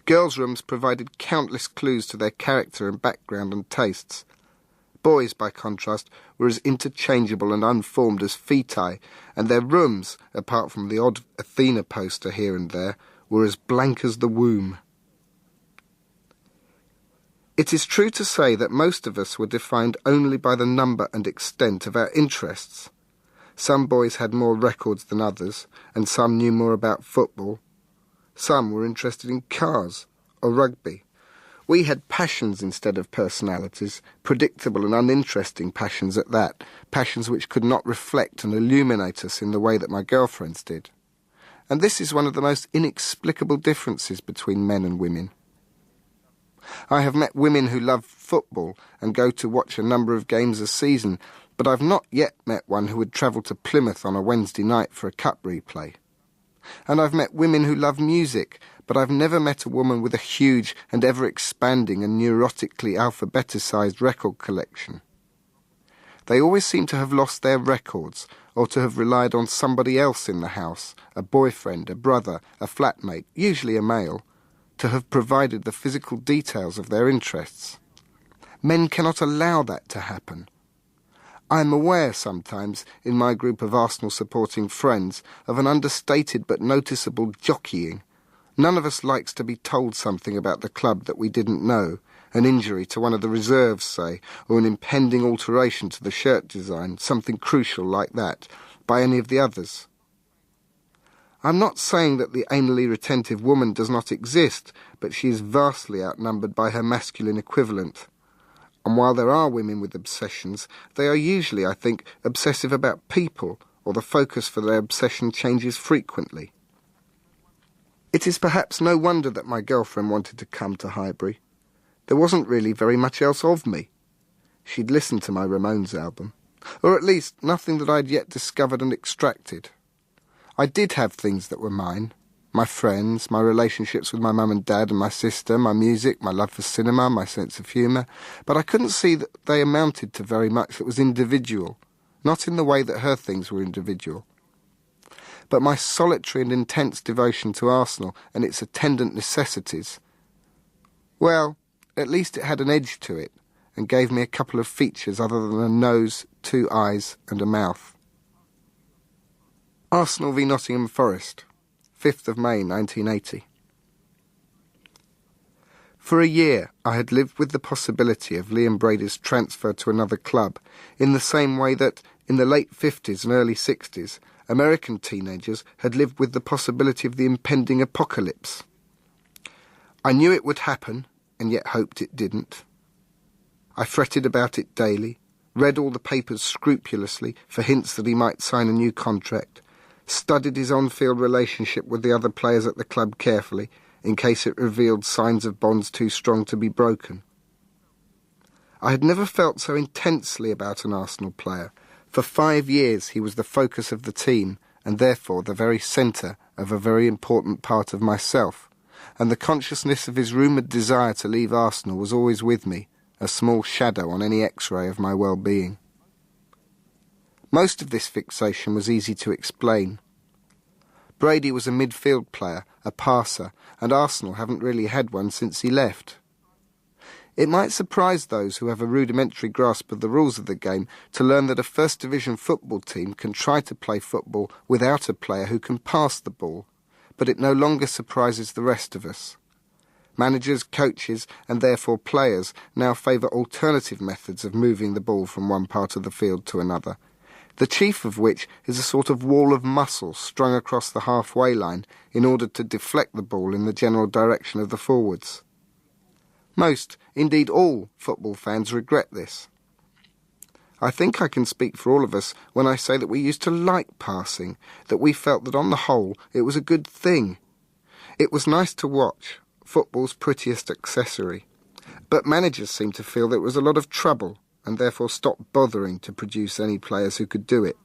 Girls' rooms provided countless clues to their character and background and tastes. Boys, by contrast, were as interchangeable and unformed as feti, and their rooms, apart from the odd Athena poster here and there, were as blank as the womb. It is true to say that most of us were defined only by the number and extent of our interests. Some boys had more records than others, and some knew more about football. Some were interested in cars or rugby. We had passions instead of personalities, predictable and uninteresting passions at that, passions which could not reflect and illuminate us in the way that my girlfriends did. And this is one of the most inexplicable differences between men and women. I have met women who love football and go to watch a number of games a season, but I've not yet met one who would travel to Plymouth on a Wednesday night for a cup replay. And I've met women who love music, but I've never met a woman with a huge and ever-expanding and neurotically alphabeticized record collection. They always seem to have lost their records, or to have relied on somebody else in the house, a boyfriend, a brother, a flatmate, usually a male, to have provided the physical details of their interests. Men cannot allow that to happen. I am aware sometimes, in my group of Arsenal-supporting friends, of an understated but noticeable jockeying. None of us likes to be told something about the club that we didn't know, an injury to one of the reserves, say, or an impending alteration to the shirt design, something crucial like that, by any of the others. I'm not saying that the anally retentive woman does not exist, but she is vastly outnumbered by her masculine equivalent. And while there are women with obsessions, they are usually, I think, obsessive about people, or the focus for their obsession changes frequently. It is perhaps no wonder that my girlfriend wanted to come to Highbury. There wasn't really very much else of me. she'd listened to my Ramones album. Or at least nothing that I'd yet discovered and extracted. I did have things that were mine. My friends, my relationships with my mum and dad and my sister, my music, my love for cinema, my sense of humour. But I couldn't see that they amounted to very much that was individual. Not in the way that her things were individual. But my solitary and intense devotion to Arsenal and its attendant necessities, well, at least it had an edge to it and gave me a couple of features other than a nose, 2 eyes and a mouth. Arsenal v Nottingham Forest, 5th of May 1980. For a year I had lived with the possibility of Liam Brady's transfer to another club, in the same way that, in the late 50s and early 60s, American teenagers had lived with the possibility of the impending apocalypse. I knew it would happen, and yet hoped it didn't. I fretted about it daily, read all the papers scrupulously for hints that he might sign a new contract, studied his on-field relationship with the other players at the club carefully, in case it revealed signs of bonds too strong to be broken. I had never felt so intensely about an Arsenal player. For 5 years he was the focus of the team, and therefore the very centre of a very important part of myself, and the consciousness of his rumoured desire to leave Arsenal was always with me, a small shadow on any X-ray of my well-being. Most of this fixation was easy to explain. Brady was a midfield player, a passer, and Arsenal haven't really had one since he left. It might surprise those who have a rudimentary grasp of the rules of the game to learn that a First Division football team can try to play football without a player who can pass the ball, but it no longer surprises the rest of us. Managers, coaches, and therefore players now favour alternative methods of moving the ball from one part of the field to another, the chief of which is a sort of wall of muscle strung across the halfway line in order to deflect the ball in the general direction of the forwards. Most, indeed all, football fans regret this. I think I can speak for all of us when I say that we used to like passing, that we felt that on the whole it was a good thing. It was nice to watch, football's prettiest accessory. But managers seemed to feel that it was a lot of trouble, and therefore stopped bothering to produce any players who could do it.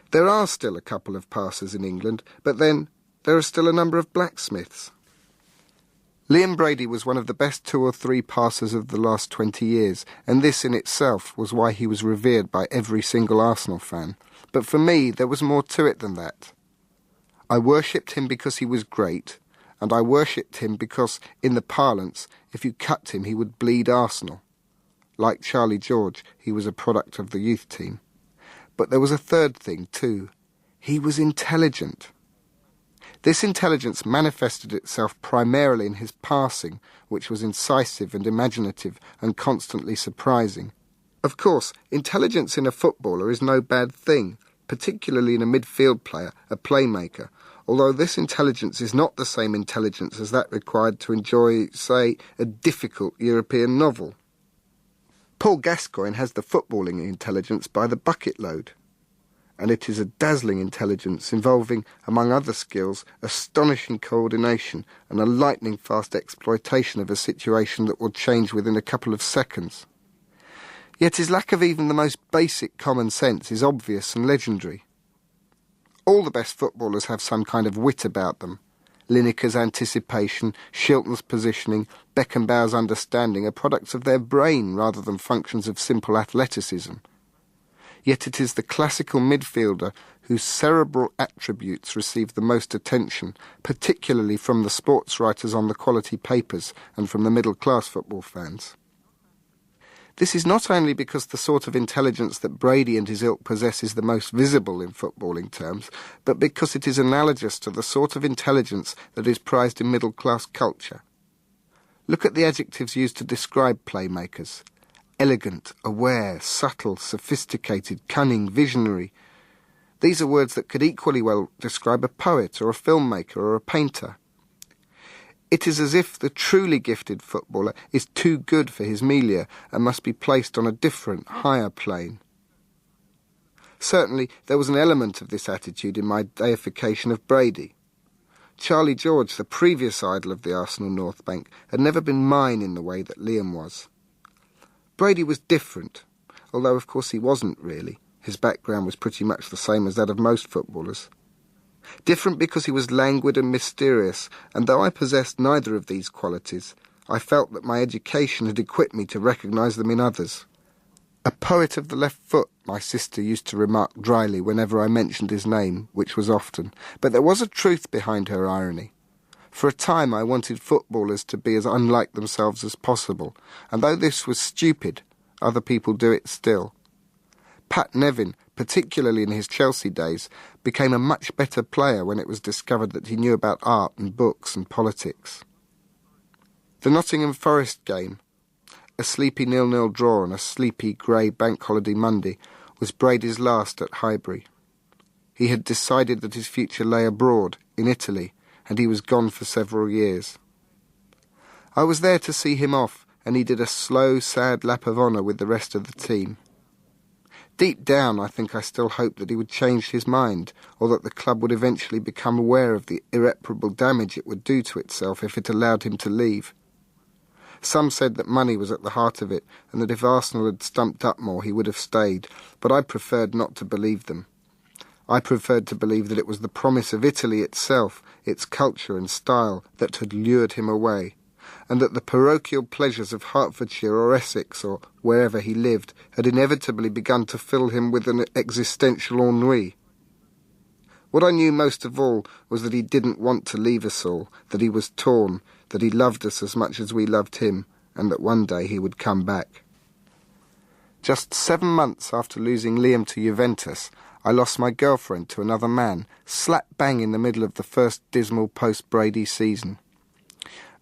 There are still a couple of passers in England, but then there are still a number of blacksmiths. Liam Brady was one of the best 2 or 3 passers of the last 20 years, and this in itself was why he was revered by every single Arsenal fan. But for me, there was more to it than that. I worshipped him because he was great, and I worshipped him because, in the parlance, if you cut him, he would bleed Arsenal. Like Charlie George, he was a product of the youth team. But there was a third thing, too. He was intelligent. This intelligence manifested itself primarily in his passing, which was incisive and imaginative and constantly surprising. Of course, intelligence in a footballer is no bad thing, particularly in a midfield player, a playmaker, although this intelligence is not the same intelligence as that required to enjoy, say, a difficult European novel. Paul Gascoigne has the footballing intelligence by the bucket load, and it is a dazzling intelligence involving, among other skills, astonishing coordination and a lightning-fast exploitation of a situation that will change within a couple of seconds. Yet his lack of even the most basic common sense is obvious and legendary. All the best footballers have some kind of wit about them. Lineker's anticipation, Shilton's positioning, Beckenbauer's understanding are products of their brain rather than functions of simple athleticism. Yet it is the classical midfielder whose cerebral attributes receive the most attention, particularly from the sports writers on the quality papers and from the middle-class football fans. This is not only because the sort of intelligence that Brady and his ilk possess is the most visible in footballing terms, but because it is analogous to the sort of intelligence that is prized in middle-class culture. Look at the adjectives used to describe playmakers. Elegant, aware, subtle, sophisticated, cunning, visionary. These are words that could equally well describe a poet or a filmmaker or a painter. It is as if the truly gifted footballer is too good for his milieu and must be placed on a different, higher plane. Certainly, there was an element of this attitude in my deification of Brady. Charlie George, the previous idol of the Arsenal North Bank, had never been mine in the way that Liam was. Brady was different, although of course he wasn't really. His background was pretty much the same as that of most footballers. Different because he was languid and mysterious, and though I possessed neither of these qualities, I felt that my education had equipped me to recognise them in others. A poet of the left foot, my sister used to remark dryly whenever I mentioned his name, which was often, but there was a truth behind her irony. For a time I wanted footballers to be as unlike themselves as possible, and though this was stupid, other people do it still. Pat Nevin, particularly in his Chelsea days, became a much better player when it was discovered that he knew about art and books and politics. The Nottingham Forest game, a sleepy 0-0 draw on a sleepy grey bank holiday Monday, was Brady's last at Highbury. He had decided that his future lay abroad, in Italy, and he was gone for several years. I was there to see him off, and he did a slow, sad lap of honour with the rest of the team. Deep down, I think I still hoped that he would change his mind, or that the club would eventually become aware of the irreparable damage it would do to itself if it allowed him to leave. Some said that money was at the heart of it, and that if Arsenal had stumped up more he would have stayed, but I preferred not to believe them. I preferred to believe that it was the promise of Italy itself, its culture and style, that had lured him away, and that the parochial pleasures of Hertfordshire or Essex or wherever he lived had inevitably begun to fill him with an existential ennui. What I knew most of all was that he didn't want to leave us all, that he was torn, that he loved us as much as we loved him, and that one day he would come back. Just 7 months after losing Liam to Juventus, I lost my girlfriend to another man, slap bang in the middle of the first dismal post-Brady season.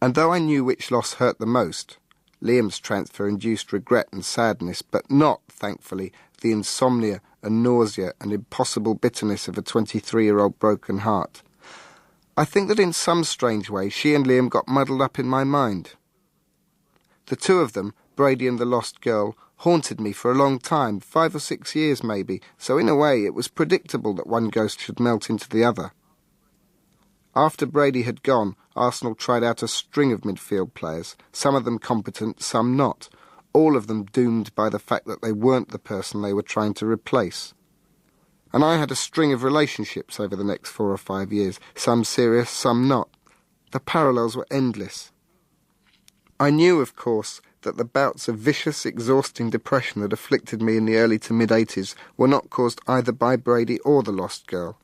And though I knew which loss hurt the most, Liam's transfer induced regret and sadness, but not, thankfully, the insomnia and nausea and impossible bitterness of a 23-year-old broken heart. I think that in some strange way she and Liam got muddled up in my mind. The two of them, Brady and the lost girl, haunted me for a long time, 5 or 6 years maybe, so in a way it was predictable that one ghost should melt into the other. After Brady had gone, Arsenal tried out a string of midfield players, some of them competent, some not, all of them doomed by the fact that they weren't the person they were trying to replace. And I had a string of relationships over the next 4 or 5 years, some serious, some not. The parallels were endless. I knew, of course, that the bouts of vicious, exhausting depression that afflicted me in the early to mid-80s were not caused either by Brady or the lost girl.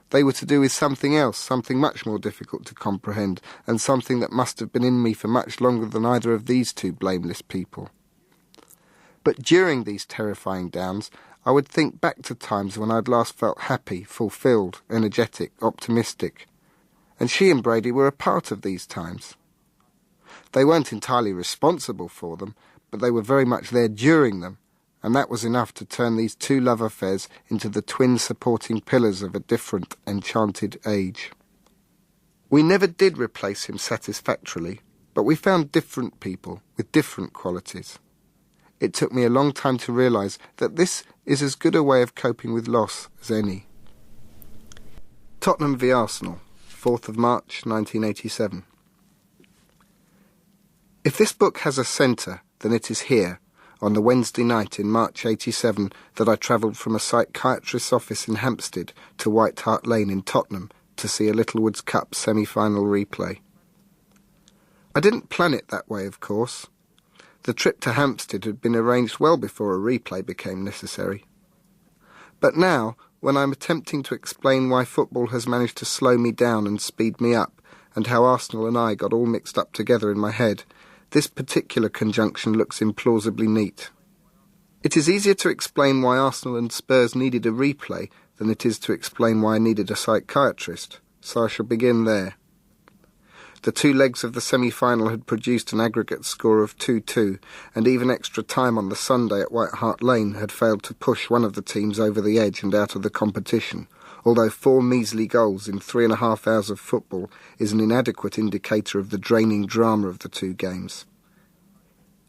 They were to do with something else, something much more difficult to comprehend, and something that must have been in me for much longer than either of these two blameless people. But during these terrifying downs, I would think back to times when I'd last felt happy, fulfilled, energetic, optimistic. And she and Brady were a part of these times. They weren't entirely responsible for them, but they were very much there during them, and that was enough to turn these two love affairs into the twin supporting pillars of a different, enchanted age. We never did replace him satisfactorily, but we found different people with different qualities. It took me a long time to realise that this is as good a way of coping with loss as any. Tottenham v Arsenal, 4th of March 1987. If this book has a centre, then it is here, on the Wednesday night in March 87 that I travelled from a psychiatrist's office in Hampstead to White Hart Lane in Tottenham to see a Littlewoods Cup semi-final replay. I didn't plan it that way, of course. The trip to Hampstead had been arranged well before a replay became necessary. But now, when I'm attempting to explain why football has managed to slow me down and speed me up, and how Arsenal and I got all mixed up together in my head, this particular conjunction looks implausibly neat. It is easier to explain why Arsenal and Spurs needed a replay than it is to explain why I needed a psychiatrist, so I shall begin there. The two legs of the semi-final had produced an aggregate score of 2-2, and even extra time on the Sunday at White Hart Lane had failed to push one of the teams over the edge and out of the competition, although 4 measly goals in 3.5 hours of football is an inadequate indicator of the draining drama of the two games.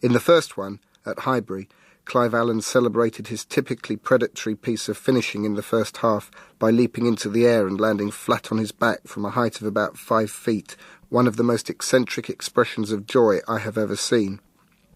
In the first one, at Highbury, Clive Allen celebrated his typically predatory piece of finishing in the first half by leaping into the air and landing flat on his back from a height of about 5 feet, one of the most eccentric expressions of joy I have ever seen.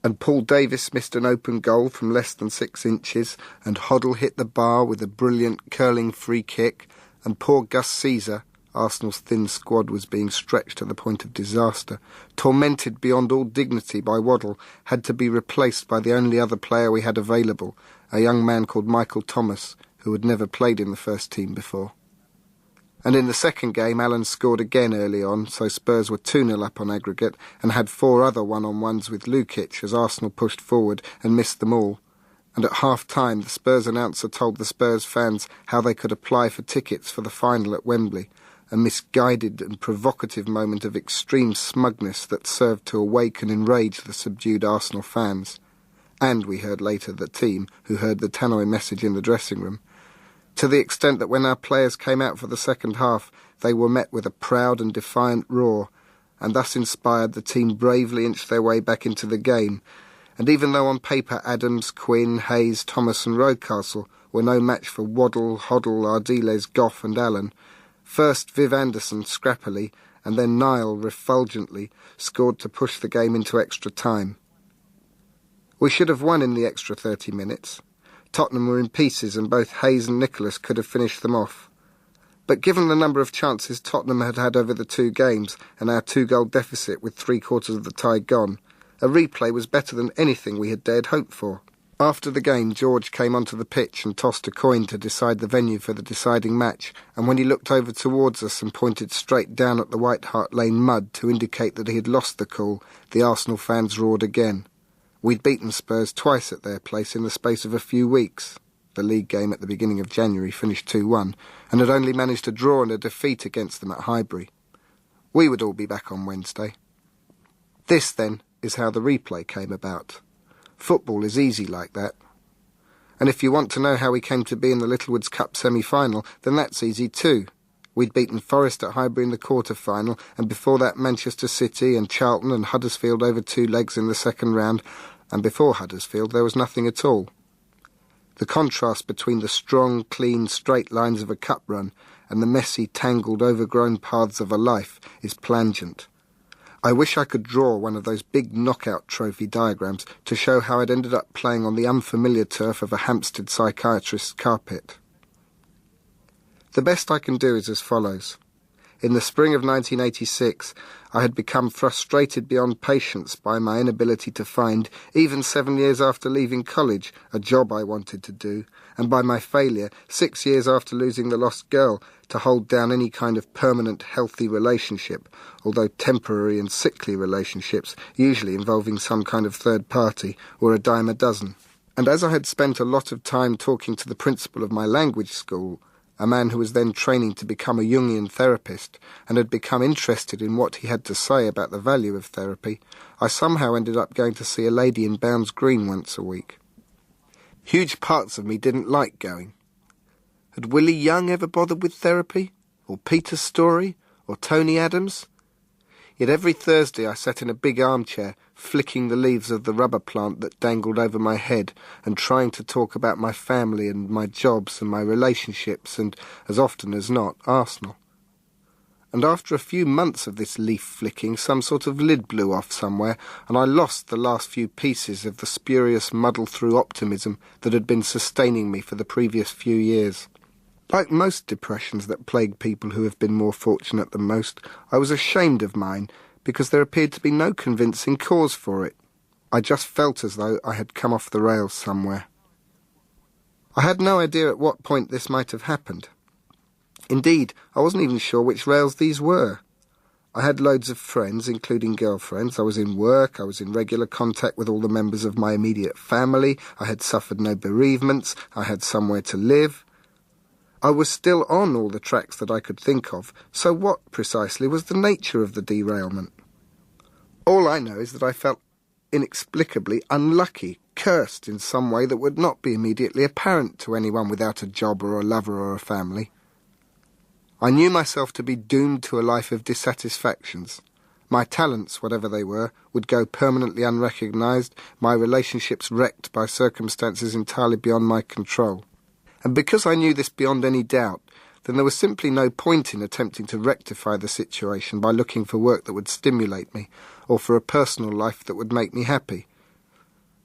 and Paul Davis missed an open goal from less than 6 inches, and Hoddle hit the bar with a brilliant curling free kick, and poor Gus Caesar, Arsenal's thin squad was being stretched to the point of disaster, tormented beyond all dignity by Waddle, had to be replaced by the only other player we had available, a young man called Michael Thomas, who had never played in the first team before. And in the second game, Allen scored again early on, so Spurs were 2-0 up on aggregate and had 4 other one-on-ones with Lukic as Arsenal pushed forward and missed them all. And at half-time, the Spurs announcer told the Spurs fans how they could apply for tickets for the final at Wembley, a misguided and provocative moment of extreme smugness that served to awake and enrage the subdued Arsenal fans. And we heard later the team, who heard the tannoy message in the dressing room, to the extent that when our players came out for the second half, they were met with a proud and defiant roar, and thus inspired the team bravely inched their way back into the game. And even though on paper Adams, Quinn, Hayes, Thomas and Rocastle were no match for Waddle, Hoddle, Ardiles, Goff and Allen, first Viv Anderson scrappily, and then Niall refulgently scored to push the game into extra time. We should have won in the extra 30 minutes. Tottenham were in pieces and both Hayes and Nicholas could have finished them off. But given the number of chances Tottenham had had over the 2 games and our 2-goal deficit with 3/4 of the tie gone, a replay was better than anything we had dared hope for. After the game, George came onto the pitch and tossed a coin to decide the venue for the deciding match, and when he looked over towards us and pointed straight down at the White Hart Lane mud to indicate that he had lost the call, the Arsenal fans roared again. We'd beaten Spurs twice at their place in the space of a few weeks. The league game at the beginning of January finished 2-1, and had only managed a draw and a defeat against them at Highbury. We would all be back on Wednesday. This, then, is how the replay came about. Football is easy like that. And if you want to know how we came to be in the Littlewoods Cup semi-final, then that's easy too. We'd beaten Forest at Highbury in the quarter-final, and before that Manchester City and Charlton and Huddersfield over 2 legs in the second round, and before Huddersfield there was nothing at all. The contrast between the strong, clean, straight lines of a cup run and the messy, tangled, overgrown paths of a life is plangent. I wish I could draw one of those big knockout trophy diagrams to show how I'd ended up playing on the unfamiliar turf of a Hampstead psychiatrist's carpet. The best I can do is as follows. In the spring of 1986, I had become frustrated beyond patience by my inability to find, even 7 years after leaving college, a job I wanted to do, and by my failure, 6 years after losing the lost girl, to hold down any kind of permanent, healthy relationship, although temporary and sickly relationships, usually involving some kind of third party, were a dime a dozen. And as I had spent a lot of time talking to the principal of my language school, a man who was then training to become a Jungian therapist and had become interested in what he had to say about the value of therapy, I somehow ended up going to see a lady in Bounds Green once a week. Huge parts of me didn't like going. Had Willie Young ever bothered with therapy? Or Peter Storey? Or Tony Adams? Yet every Thursday I sat in a big armchair, flicking the leaves of the rubber plant that dangled over my head and trying to talk about my family and my jobs and my relationships and, as often as not, Arsenal. And after a few months of this leaf flicking, some sort of lid blew off somewhere, and I lost the last few pieces of the spurious muddle-through optimism that had been sustaining me for the previous few years. Like most depressions that plague people who have been more fortunate than most, I was ashamed of mine because there appeared to be no convincing cause for it. I just felt as though I had come off the rails somewhere. I had no idea at what point this might have happened. Indeed, I wasn't even sure which rails these were. I had loads of friends, including girlfriends. I was in work. I was in regular contact with all the members of my immediate family. I had suffered no bereavements. I had somewhere to live. I was still on all the tracks that I could think of, so what, precisely, was the nature of the derailment? All I know is that I felt inexplicably unlucky, cursed in some way that would not be immediately apparent to anyone without a job or a lover or a family. I knew myself to be doomed to a life of dissatisfactions. My talents, whatever they were, would go permanently unrecognised, my relationships wrecked by circumstances entirely beyond my control. And because I knew this beyond any doubt, then there was simply no point in attempting to rectify the situation by looking for work that would stimulate me, or for a personal life that would make me happy.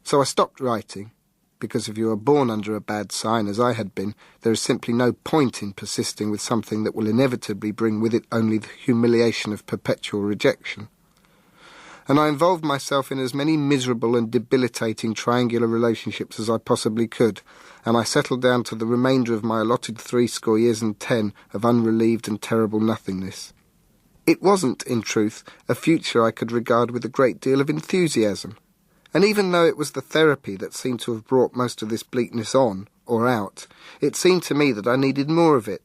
So I stopped writing, because if you are born under a bad sign, as I had been, there is simply no point in persisting with something that will inevitably bring with it only the humiliation of perpetual rejection. And I involved myself in as many miserable and debilitating triangular relationships as I possibly could, and I settled down to the remainder of my allotted 70 years and 10 of unrelieved and terrible nothingness. It wasn't, in truth, a future I could regard with a great deal of enthusiasm, and even though it was the therapy that seemed to have brought most of this bleakness on, or out, it seemed to me that I needed more of it.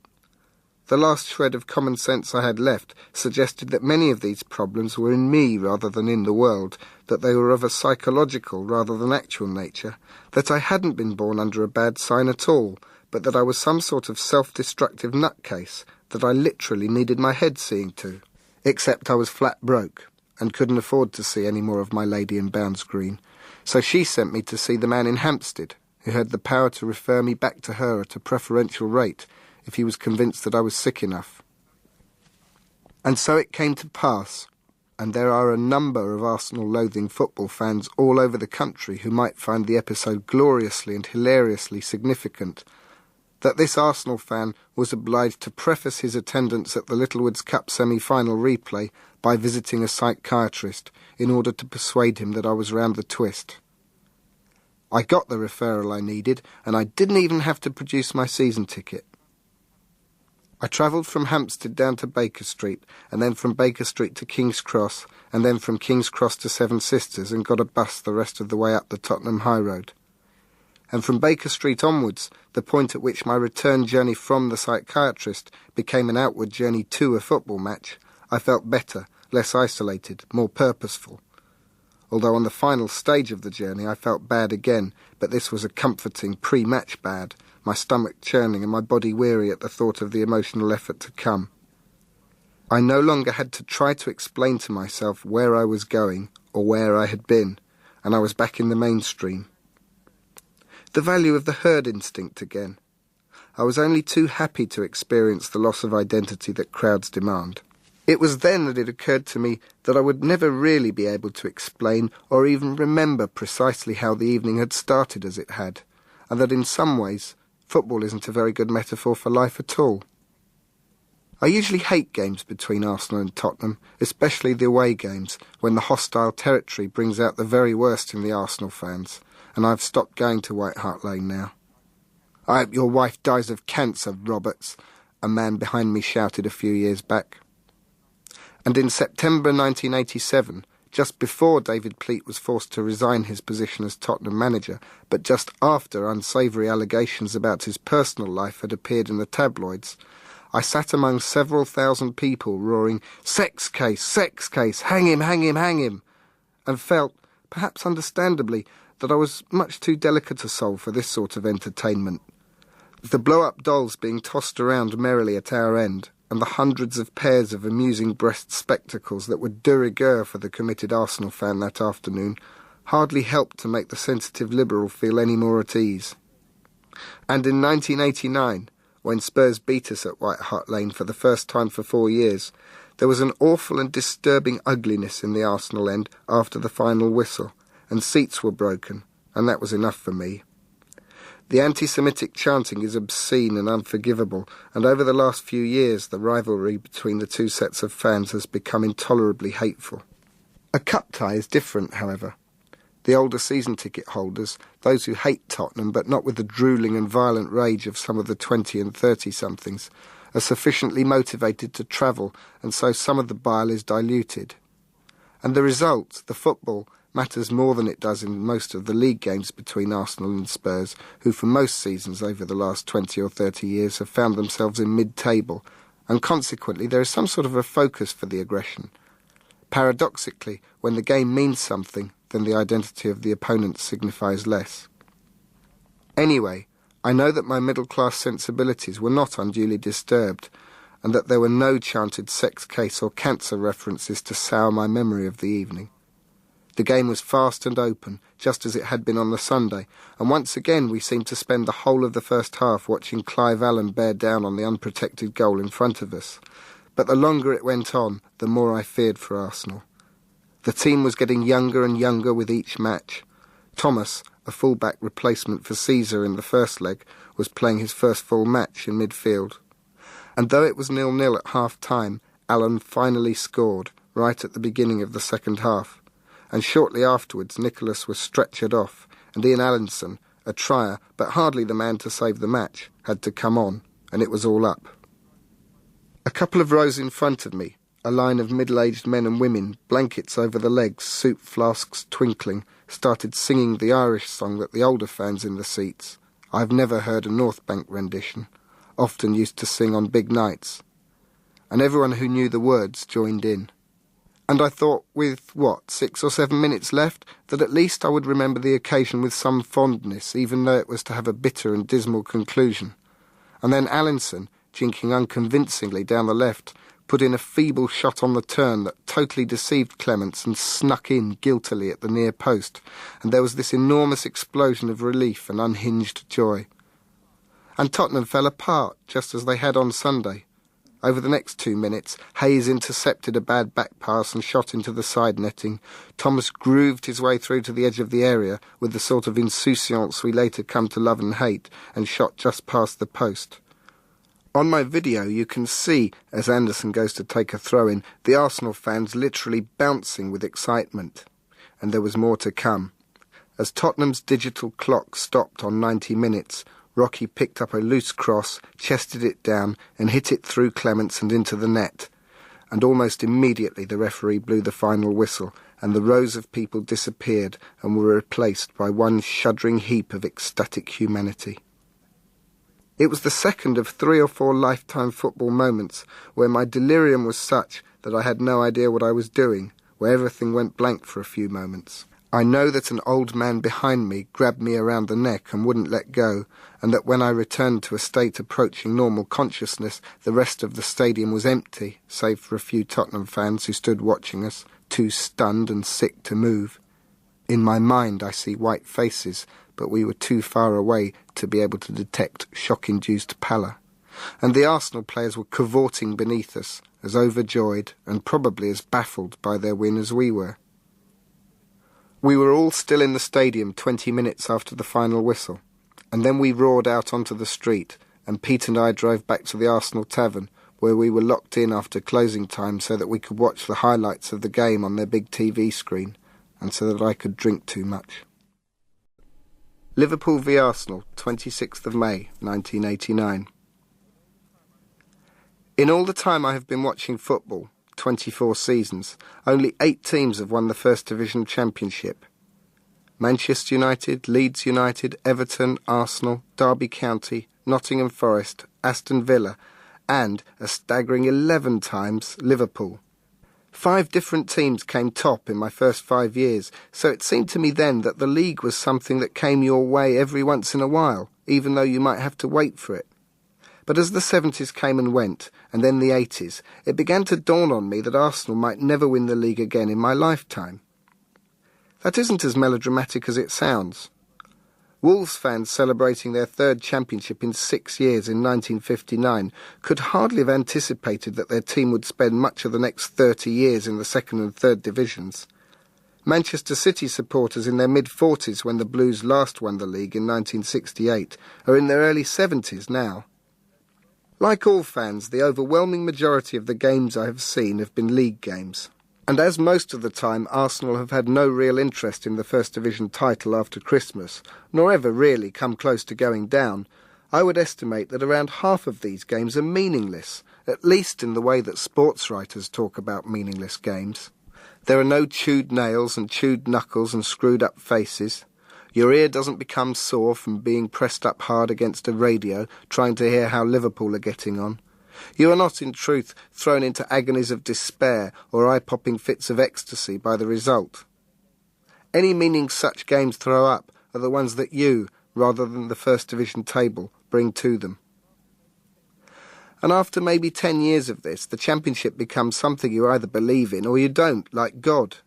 The last shred of common sense I had left suggested that many of these problems were in me rather than in the world, that they were of a psychological rather than actual nature, that I hadn't been born under a bad sign at all, but that I was some sort of self-destructive nutcase, that I literally needed my head seeing to. Except I was flat broke, and couldn't afford to see any more of my lady in Bounds Green, so she sent me to see the man in Hampstead, who had the power to refer me back to her at a preferential rate, if he was convinced that I was sick enough. And so it came to pass, and there are a number of Arsenal-loathing football fans all over the country who might find the episode gloriously and hilariously significant, that this Arsenal fan was obliged to preface his attendance at the Littlewoods Cup semi-final replay by visiting a psychiatrist in order to persuade him that I was round the twist. I got the referral I needed, and I didn't even have to produce my season ticket. I travelled from Hampstead down to Baker Street, and then from Baker Street to King's Cross, and then from King's Cross to Seven Sisters, and got a bus the rest of the way up the Tottenham High Road. And from Baker Street onwards, the point at which my return journey from the psychiatrist became an outward journey to a football match, I felt better, less isolated, more purposeful. Although on the final stage of the journey I felt bad again, but this was a comforting pre-match bad, my stomach churning and my body weary at the thought of the emotional effort to come. I no longer had to try to explain to myself where I was going or where I had been, and I was back in the mainstream. The value of the herd instinct again. I was only too happy to experience the loss of identity that crowds demand. It was then that it occurred to me that I would never really be able to explain or even remember precisely how the evening had started as it had, and that in some ways football isn't a very good metaphor for life at all. I usually hate games between Arsenal and Tottenham, especially the away games, when the hostile territory brings out the very worst in the Arsenal fans, and I've stopped going to White Hart Lane now. "I hope your wife dies of cancer, Roberts," a man behind me shouted a few years back. And in September 1987, just before David Pleat was forced to resign his position as Tottenham manager, but just after unsavoury allegations about his personal life had appeared in the tabloids, I sat among several thousand people roaring, sex case, hang him, hang him, hang him," and felt, perhaps understandably, that I was much too delicate a soul for this sort of entertainment. The blow-up dolls being tossed around merrily at our end, and the hundreds of pairs of amusing breast spectacles that were de rigueur for the committed Arsenal fan that afternoon, hardly helped to make the sensitive Liberal feel any more at ease. And in 1989, when Spurs beat us at White Hart Lane for the first time for 4 years, there was an awful and disturbing ugliness in the Arsenal end after the final whistle, and seats were broken, and that was enough for me. The anti-Semitic chanting is obscene and unforgivable, and over the last few years the rivalry between the two sets of fans has become intolerably hateful. A cup tie is different, however. The older season ticket holders, those who hate Tottenham but not with the drooling and violent rage of some of the 20 and 30-somethings, are sufficiently motivated to travel, and so some of the bile is diluted. And the result, the football, matters more than it does in most of the league games between Arsenal and Spurs, who for most seasons over the last 20 or 30 years have found themselves in mid-table, and consequently there is some sort of a focus for the aggression. Paradoxically, when the game means something, then the identity of the opponent signifies less. Anyway, I know that my middle-class sensibilities were not unduly disturbed, and that there were no chanted sex case or cancer references to sour my memory of the evening. The game was fast and open, just as it had been on the Sunday, and once again we seemed to spend the whole of the first half watching Clive Allen bear down on the unprotected goal in front of us. But the longer it went on, the more I feared for Arsenal. The team was getting younger and younger with each match. Thomas, a full-back replacement for Caesar in the first leg, was playing his first full match in midfield. And though it was 0-0 at half-time, Alan finally scored, right at the beginning of the second half. And shortly afterwards Nicholas was stretchered off, and Ian Allinson, a trier but hardly the man to save the match, had to come on, and it was all up. A couple of rows in front of me, a line of middle-aged men and women, blankets over the legs, soup flasks twinkling, started singing the Irish song that the older fans in the seats, I've never heard a North Bank rendition, often used to sing on big nights. And everyone who knew the words joined in. And I thought, with, 6 or 7 minutes left, that at least I would remember the occasion with some fondness, even though it was to have a bitter and dismal conclusion. And then Allinson, jinking unconvincingly down the left, put in a feeble shot on the turn that totally deceived Clements and snuck in guiltily at the near post, and there was this enormous explosion of relief and unhinged joy. And Tottenham fell apart, just as they had on Sunday. Over the next 2 minutes, Hayes intercepted a bad back pass and shot into the side netting. Thomas grooved his way through to the edge of the area with the sort of insouciance we later come to love and hate, and shot just past the post. On my video you can see, as Anderson goes to take a throw-in, the Arsenal fans literally bouncing with excitement. And there was more to come. As Tottenham's digital clock stopped on 90 minutes, Rocky picked up a loose cross, chested it down, and hit it through Clements and into the net. And almost immediately the referee blew the final whistle, and the rows of people disappeared and were replaced by one shuddering heap of ecstatic humanity. It was the second of 3 or 4 lifetime football moments where my delirium was such that I had no idea what I was doing, where everything went blank for a few moments. I know that an old man behind me grabbed me around the neck and wouldn't let go, and that when I returned to a state approaching normal consciousness, the rest of the stadium was empty, save for a few Tottenham fans who stood watching us, too stunned and sick to move. In my mind I see white faces, but we were too far away to be able to detect shock-induced pallor. And the Arsenal players were cavorting beneath us, as overjoyed and probably as baffled by their win as we were. We were all still in the stadium 20 minutes after the final whistle, and then we roared out onto the street, and Pete and I drove back to the Arsenal tavern, where we were locked in after closing time so that we could watch the highlights of the game on their big TV screen, and so that I could drink too much. Liverpool v Arsenal, 26th of May, 1989. In all the time I have been watching football, 24 seasons, only 8 teams have won the First Division Championship. Manchester United, Leeds United, Everton, Arsenal, Derby County, Nottingham Forest, Aston Villa, and, a staggering 11 times, Liverpool. 5 different teams came top in my first 5 years, so it seemed to me then that the league was something that came your way every once in a while, even though you might have to wait for it. But as the 70s came and went, and then the 80s, it began to dawn on me that Arsenal might never win the league again in my lifetime. That isn't as melodramatic as it sounds. Wolves fans celebrating their 3rd championship in 6 years in 1959 could hardly have anticipated that their team would spend much of the next 30 years in the 2nd and 3rd divisions. Manchester City supporters in their mid-40s when the Blues last won the league in 1968 are in their early 70s now. Like all fans, the overwhelming majority of the games I have seen have been league games. And as most of the time Arsenal have had no real interest in the First Division title after Christmas, nor ever really come close to going down, I would estimate that around half of these games are meaningless, at least in the way that sports writers talk about meaningless games. There are no chewed nails and chewed knuckles and screwed up faces. Your ear doesn't become sore from being pressed up hard against a radio, trying to hear how Liverpool are getting on. You are not, in truth, thrown into agonies of despair or eye-popping fits of ecstasy by the result. Any meaning such games throw up are the ones that you, rather than the First Division table, bring to them. And after maybe 10 years of this, the Championship becomes something you either believe in or you don't, like God.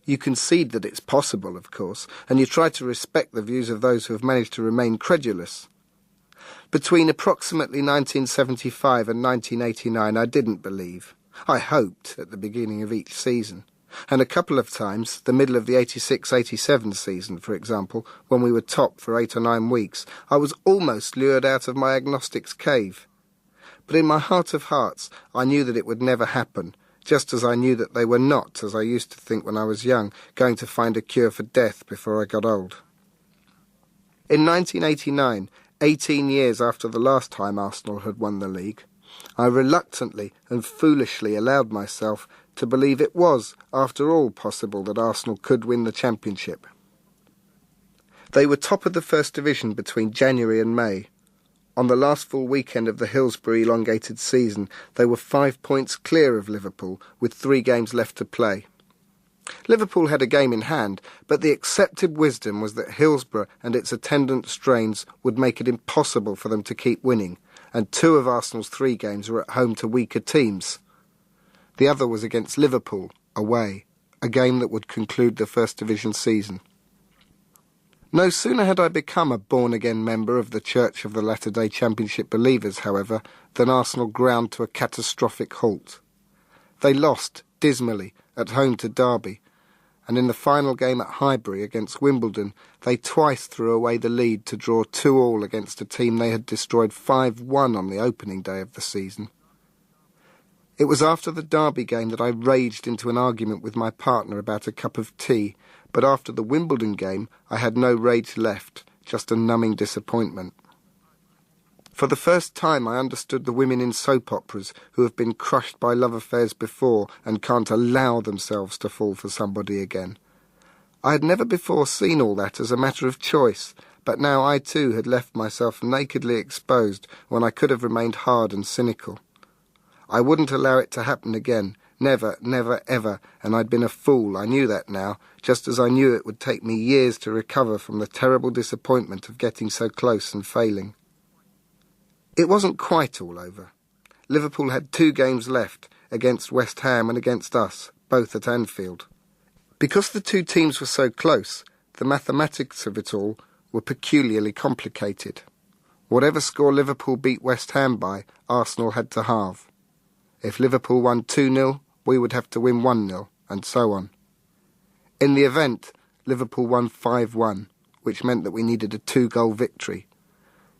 You concede that it's possible, of course, and you try to respect the views of those who have managed to remain credulous. Between approximately 1975 and 1989 I didn't believe. I hoped at the beginning of each season. And a couple of times, the middle of the 86-87 season, for example, when we were top for 8 or 9 weeks, I was almost lured out of my agnostic's cave. But in my heart of hearts, I knew that it would never happen, just as I knew that they were not, as I used to think when I was young, going to find a cure for death before I got old. In 1989, 18 years after the last time Arsenal had won the league, I reluctantly and foolishly allowed myself to believe it was, after all, possible that Arsenal could win the championship. They were top of the First Division between January and May. On the last full weekend of the Hillsborough elongated season, they were 5 points clear of Liverpool, with 3 games left to play. Liverpool had a game in hand, but the accepted wisdom was that Hillsborough and its attendant strains would make it impossible for them to keep winning, and 2 of Arsenal's 3 games were at home to weaker teams. The other was against Liverpool, away, a game that would conclude the First Division season. No sooner had I become a born-again member of the Church of the Latter-day Championship Believers, however, than Arsenal ground to a catastrophic halt. They lost, dismally, at home to Derby, and in the final game at Highbury against Wimbledon, they twice threw away the lead to draw 2-2 against a team they had destroyed 5-1 on the opening day of the season. It was after the Derby game that I raged into an argument with my partner about a cup of tea, but after the Wimbledon game I had no rage left, just a numbing disappointment. For the first time I understood the women in soap operas who have been crushed by love affairs before and can't allow themselves to fall for somebody again. I had never before seen all that as a matter of choice, but now I too had left myself nakedly exposed when I could have remained hard and cynical. I wouldn't allow it to happen again, never, never, ever, and I'd been a fool, I knew that now, just as I knew it would take me years to recover from the terrible disappointment of getting so close and failing. It wasn't quite all over. Liverpool had 2 games left, against West Ham and against us, both at Anfield. Because the 2 teams were so close, the mathematics of it all were peculiarly complicated. Whatever score Liverpool beat West Ham by, Arsenal had to halve. If Liverpool won 2-0, we would have to win 1-0, and so on. In the event, Liverpool won 5-1, which meant that we needed a 2-goal victory.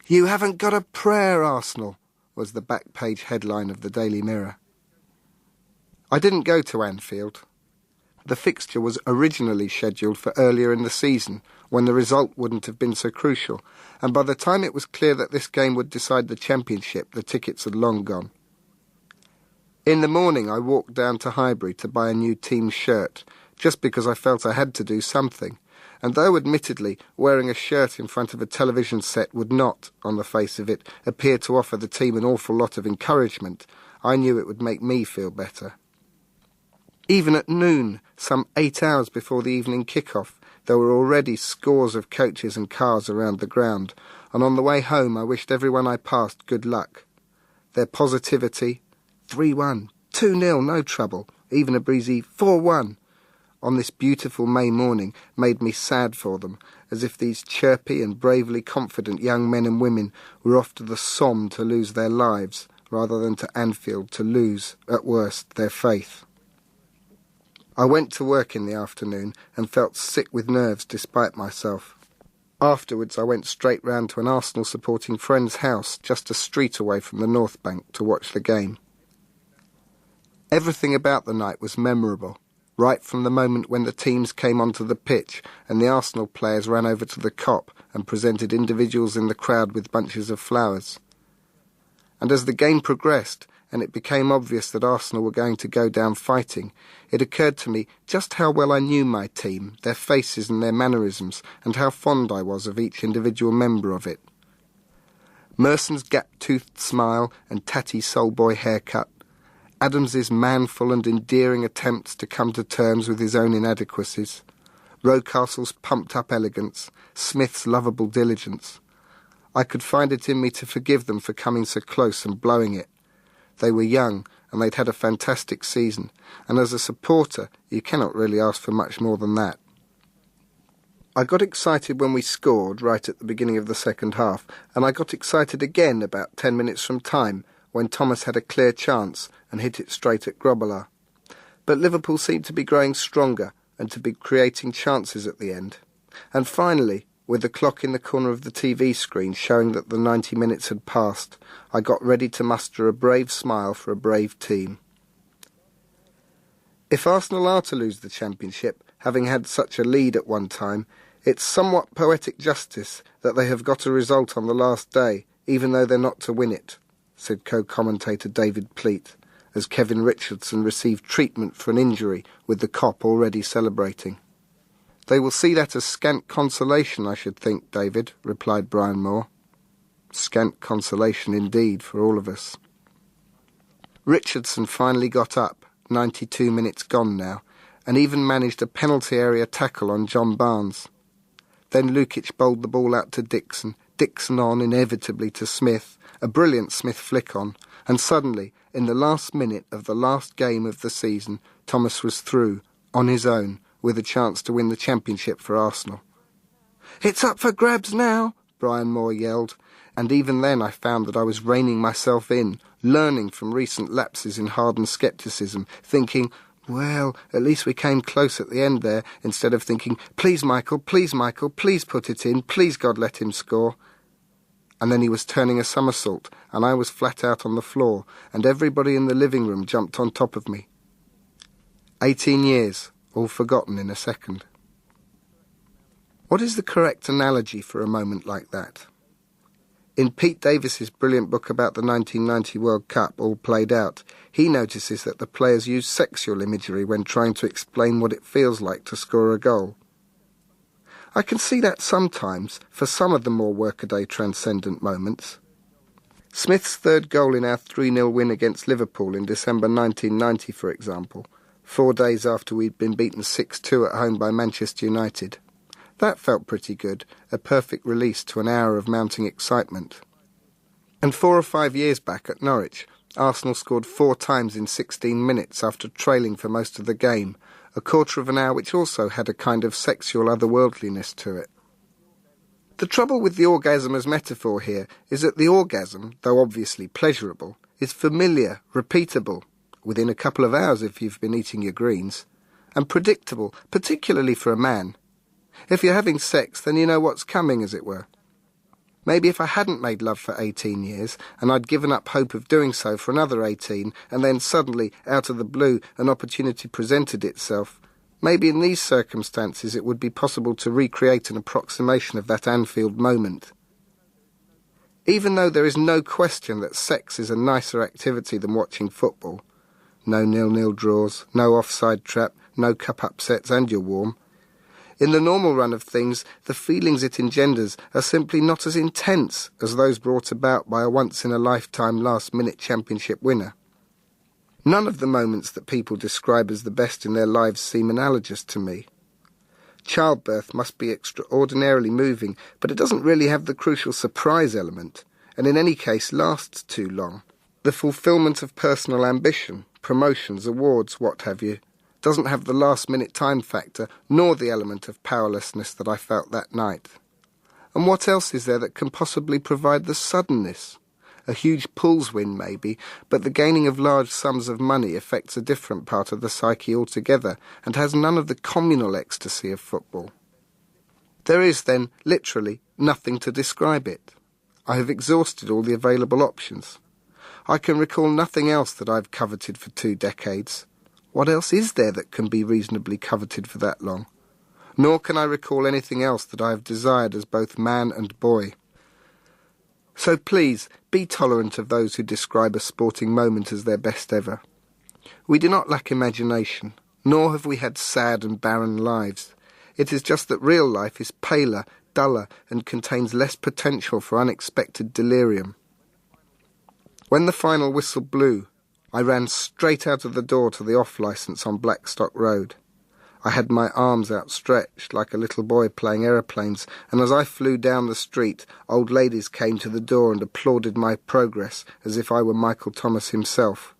"You haven't got a prayer, Arsenal," was the back page headline of the Daily Mirror. I didn't go to Anfield. The fixture was originally scheduled for earlier in the season, when the result wouldn't have been so crucial, and by the time it was clear that this game would decide the championship, the tickets had long gone. In the morning I walked down to Highbury to buy a new team shirt, just because I felt I had to do something, and though admittedly wearing a shirt in front of a television set would not, on the face of it, appear to offer the team an awful lot of encouragement, I knew it would make me feel better. Even at noon, some 8 hours before the evening kick-off, there were already scores of coaches and cars around the ground, and on the way home I wished everyone I passed good luck. Their positivity, 3-1, 2-0, no trouble, even a breezy 4-1, on this beautiful May morning made me sad for them, as if these chirpy and bravely confident young men and women were off to the Somme to lose their lives, rather than to Anfield to lose, at worst, their faith. I went to work in the afternoon and felt sick with nerves despite myself. Afterwards I went straight round to an Arsenal-supporting friend's house just a street away from the North Bank to watch the game. Everything about the night was memorable, right from the moment when the teams came onto the pitch and the Arsenal players ran over to the Kop and presented individuals in the crowd with bunches of flowers. And as the game progressed, and it became obvious that Arsenal were going to go down fighting, it occurred to me just how well I knew my team, their faces and their mannerisms, and how fond I was of each individual member of it. Merson's gap-toothed smile and tatty soul-boy haircut, Adams's manful and endearing attempts to come to terms with his own inadequacies, Rocastle's pumped-up elegance, Smith's lovable diligence. I could find it in me to forgive them for coming so close and blowing it. They were young, and they'd had a fantastic season, and as a supporter, you cannot really ask for much more than that. I got excited when we scored right at the beginning of the second half, and I got excited again about 10 minutes from time, when Thomas had a clear chance and hit it straight at Grobbelaar. But Liverpool seemed to be growing stronger and to be creating chances at the end. And finally, with the clock in the corner of the TV screen showing that the 90 minutes had passed, I got ready to muster a brave smile for a brave team. If Arsenal are to lose the Championship, having had such a lead at one time, it's somewhat poetic justice that they have got a result on the last day, even though they're not to win it, said co-commentator David Pleat, as Kevin Richardson received treatment for an injury, with the Kop already celebrating. They will see that as scant consolation, I should think, David, replied Brian Moore. Scant consolation indeed for all of us. Richardson finally got up, 92 minutes gone now, and even managed a penalty area tackle on John Barnes. Then Lukic bowled the ball out to Dixon, Dixon on inevitably to Smith, a brilliant Smith flick on, and suddenly, in the last minute of the last game of the season, Thomas was through, on his own, with a chance to win the Championship for Arsenal. "It's up for grabs now," Brian Moore yelled, and even then I found that I was reining myself in, learning from recent lapses in hardened scepticism, thinking, well, at least we came close at the end there, instead of thinking, please Michael, please put it in, please God let him score. And then he was turning a somersault, and I was flat out on the floor, and everybody in the living room jumped on top of me. 18 years, all forgotten in a second. What is the correct analogy for a moment like that? In Pete Davis's brilliant book about the 1990 World Cup, All Played Out, he notices that the players use sexual imagery when trying to explain what it feels like to score a goal. I can see that sometimes for some of the more workaday transcendent moments. Smith's third goal in our 3-0 win against Liverpool in December 1990, for example, 4 days after we'd been beaten 6-2 at home by Manchester United. That felt pretty good, a perfect release to an hour of mounting excitement. And 4 or 5 years back at Norwich, Arsenal scored 4 times in 16 minutes after trailing for most of the game, a quarter of an hour which also had a kind of sexual otherworldliness to it. The trouble with the orgasm as metaphor here is that the orgasm, though obviously pleasurable, is familiar, repeatable, within a couple of hours if you've been eating your greens, and predictable, particularly for a man. If you're having sex, then you know what's coming, as it were. Maybe if I hadn't made love for 18 years, and I'd given up hope of doing so for another 18, and then suddenly, out of the blue, an opportunity presented itself, maybe in these circumstances it would be possible to recreate an approximation of that Anfield moment. Even though there is no question that sex is a nicer activity than watching football, no 0-0 draws, no offside trap, no cup upsets, and you're warm, in the normal run of things, the feelings it engenders are simply not as intense as those brought about by a once-in-a-lifetime last-minute championship winner. None of the moments that people describe as the best in their lives seem analogous to me. Childbirth must be extraordinarily moving, but it doesn't really have the crucial surprise element, and in any case lasts too long. The fulfilment of personal ambition, promotions, awards, what have you, doesn't have the last-minute time factor, nor the element of powerlessness that I felt that night. And what else is there that can possibly provide the suddenness? A huge pools win, maybe, but the gaining of large sums of money affects a different part of the psyche altogether, and has none of the communal ecstasy of football. There is, then, literally, nothing to describe it. I have exhausted all the available options. I can recall nothing else that I've coveted for 2 decades. What else is there that can be reasonably coveted for that long? Nor can I recall anything else that I have desired as both man and boy. So please, be tolerant of those who describe a sporting moment as their best ever. We do not lack imagination, nor have we had sad and barren lives. It is just that real life is paler, duller, and contains less potential for unexpected delirium. When the final whistle blew, I ran straight out of the door to the off-licence on Blackstock Road. I had my arms outstretched like a little boy playing aeroplanes, and as I flew down the street, old ladies came to the door and applauded my progress as if I were Michael Thomas himself.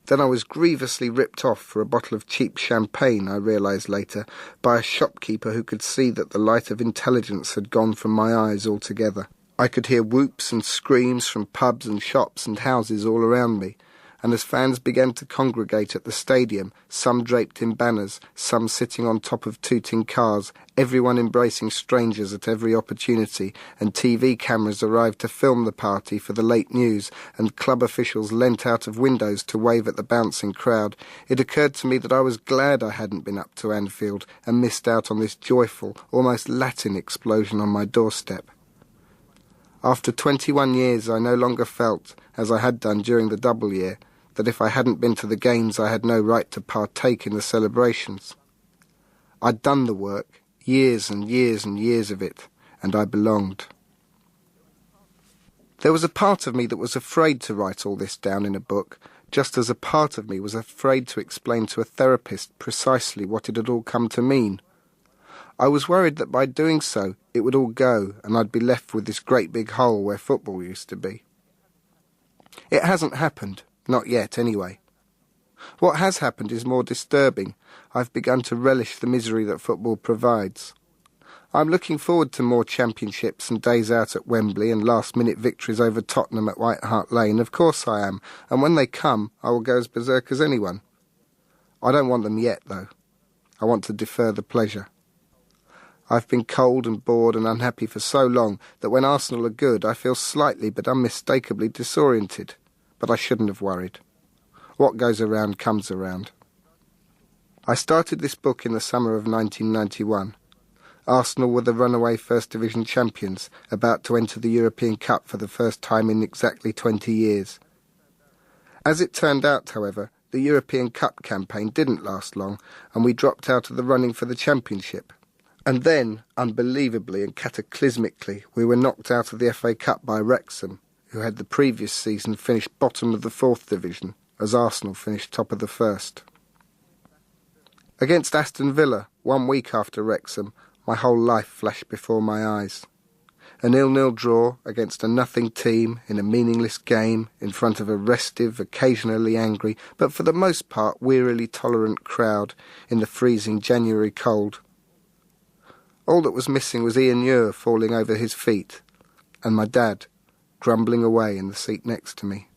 Then I was grievously ripped off for a bottle of cheap champagne, I realised later, by a shopkeeper who could see that the light of intelligence had gone from my eyes altogether. I could hear whoops and screams from pubs and shops and houses all around me, and as fans began to congregate at the stadium, some draped in banners, some sitting on top of tooting cars, everyone embracing strangers at every opportunity, and TV cameras arrived to film the party for the late news, and club officials leant out of windows to wave at the bouncing crowd, it occurred to me that I was glad I hadn't been up to Anfield and missed out on this joyful, almost Latin explosion on my doorstep. After 21 years, I no longer felt, as I had done during the double year, that if I hadn't been to the games I had no right to partake in the celebrations. I'd done the work, years and years and years of it, and I belonged. There was a part of me that was afraid to write all this down in a book, just as a part of me was afraid to explain to a therapist precisely what it had all come to mean. I was worried that by doing so, it would all go, and I'd be left with this great big hole where football used to be. It hasn't happened. Not yet, anyway. What has happened is more disturbing. I've begun to relish the misery that football provides. I'm looking forward to more championships and days out at Wembley and last-minute victories over Tottenham at White Hart Lane. Of course I am, and when they come, I will go as berserk as anyone. I don't want them yet, though. I want to defer the pleasure. I've been cold and bored and unhappy for so long that when Arsenal are good, I feel slightly but unmistakably disoriented. But I shouldn't have worried. What goes around comes around. I started this book in the summer of 1991. Arsenal were the runaway First Division champions, about to enter the European Cup for the first time in exactly 20 years. As it turned out, however, the European Cup campaign didn't last long, and we dropped out of the running for the championship. And then, unbelievably and cataclysmically, we were knocked out of the FA Cup by Wrexham, who had the previous season finished bottom of the 4th Division, as Arsenal finished top of the 1st. Against Aston Villa, 1 week after Wrexham, my whole life flashed before my eyes. A 0-0 draw against a nothing team in a meaningless game in front of a restive, occasionally angry, but for the most part wearily tolerant crowd in the freezing January cold. All that was missing was Ian Muir falling over his feet, and my dad grumbling away in the seat next to me.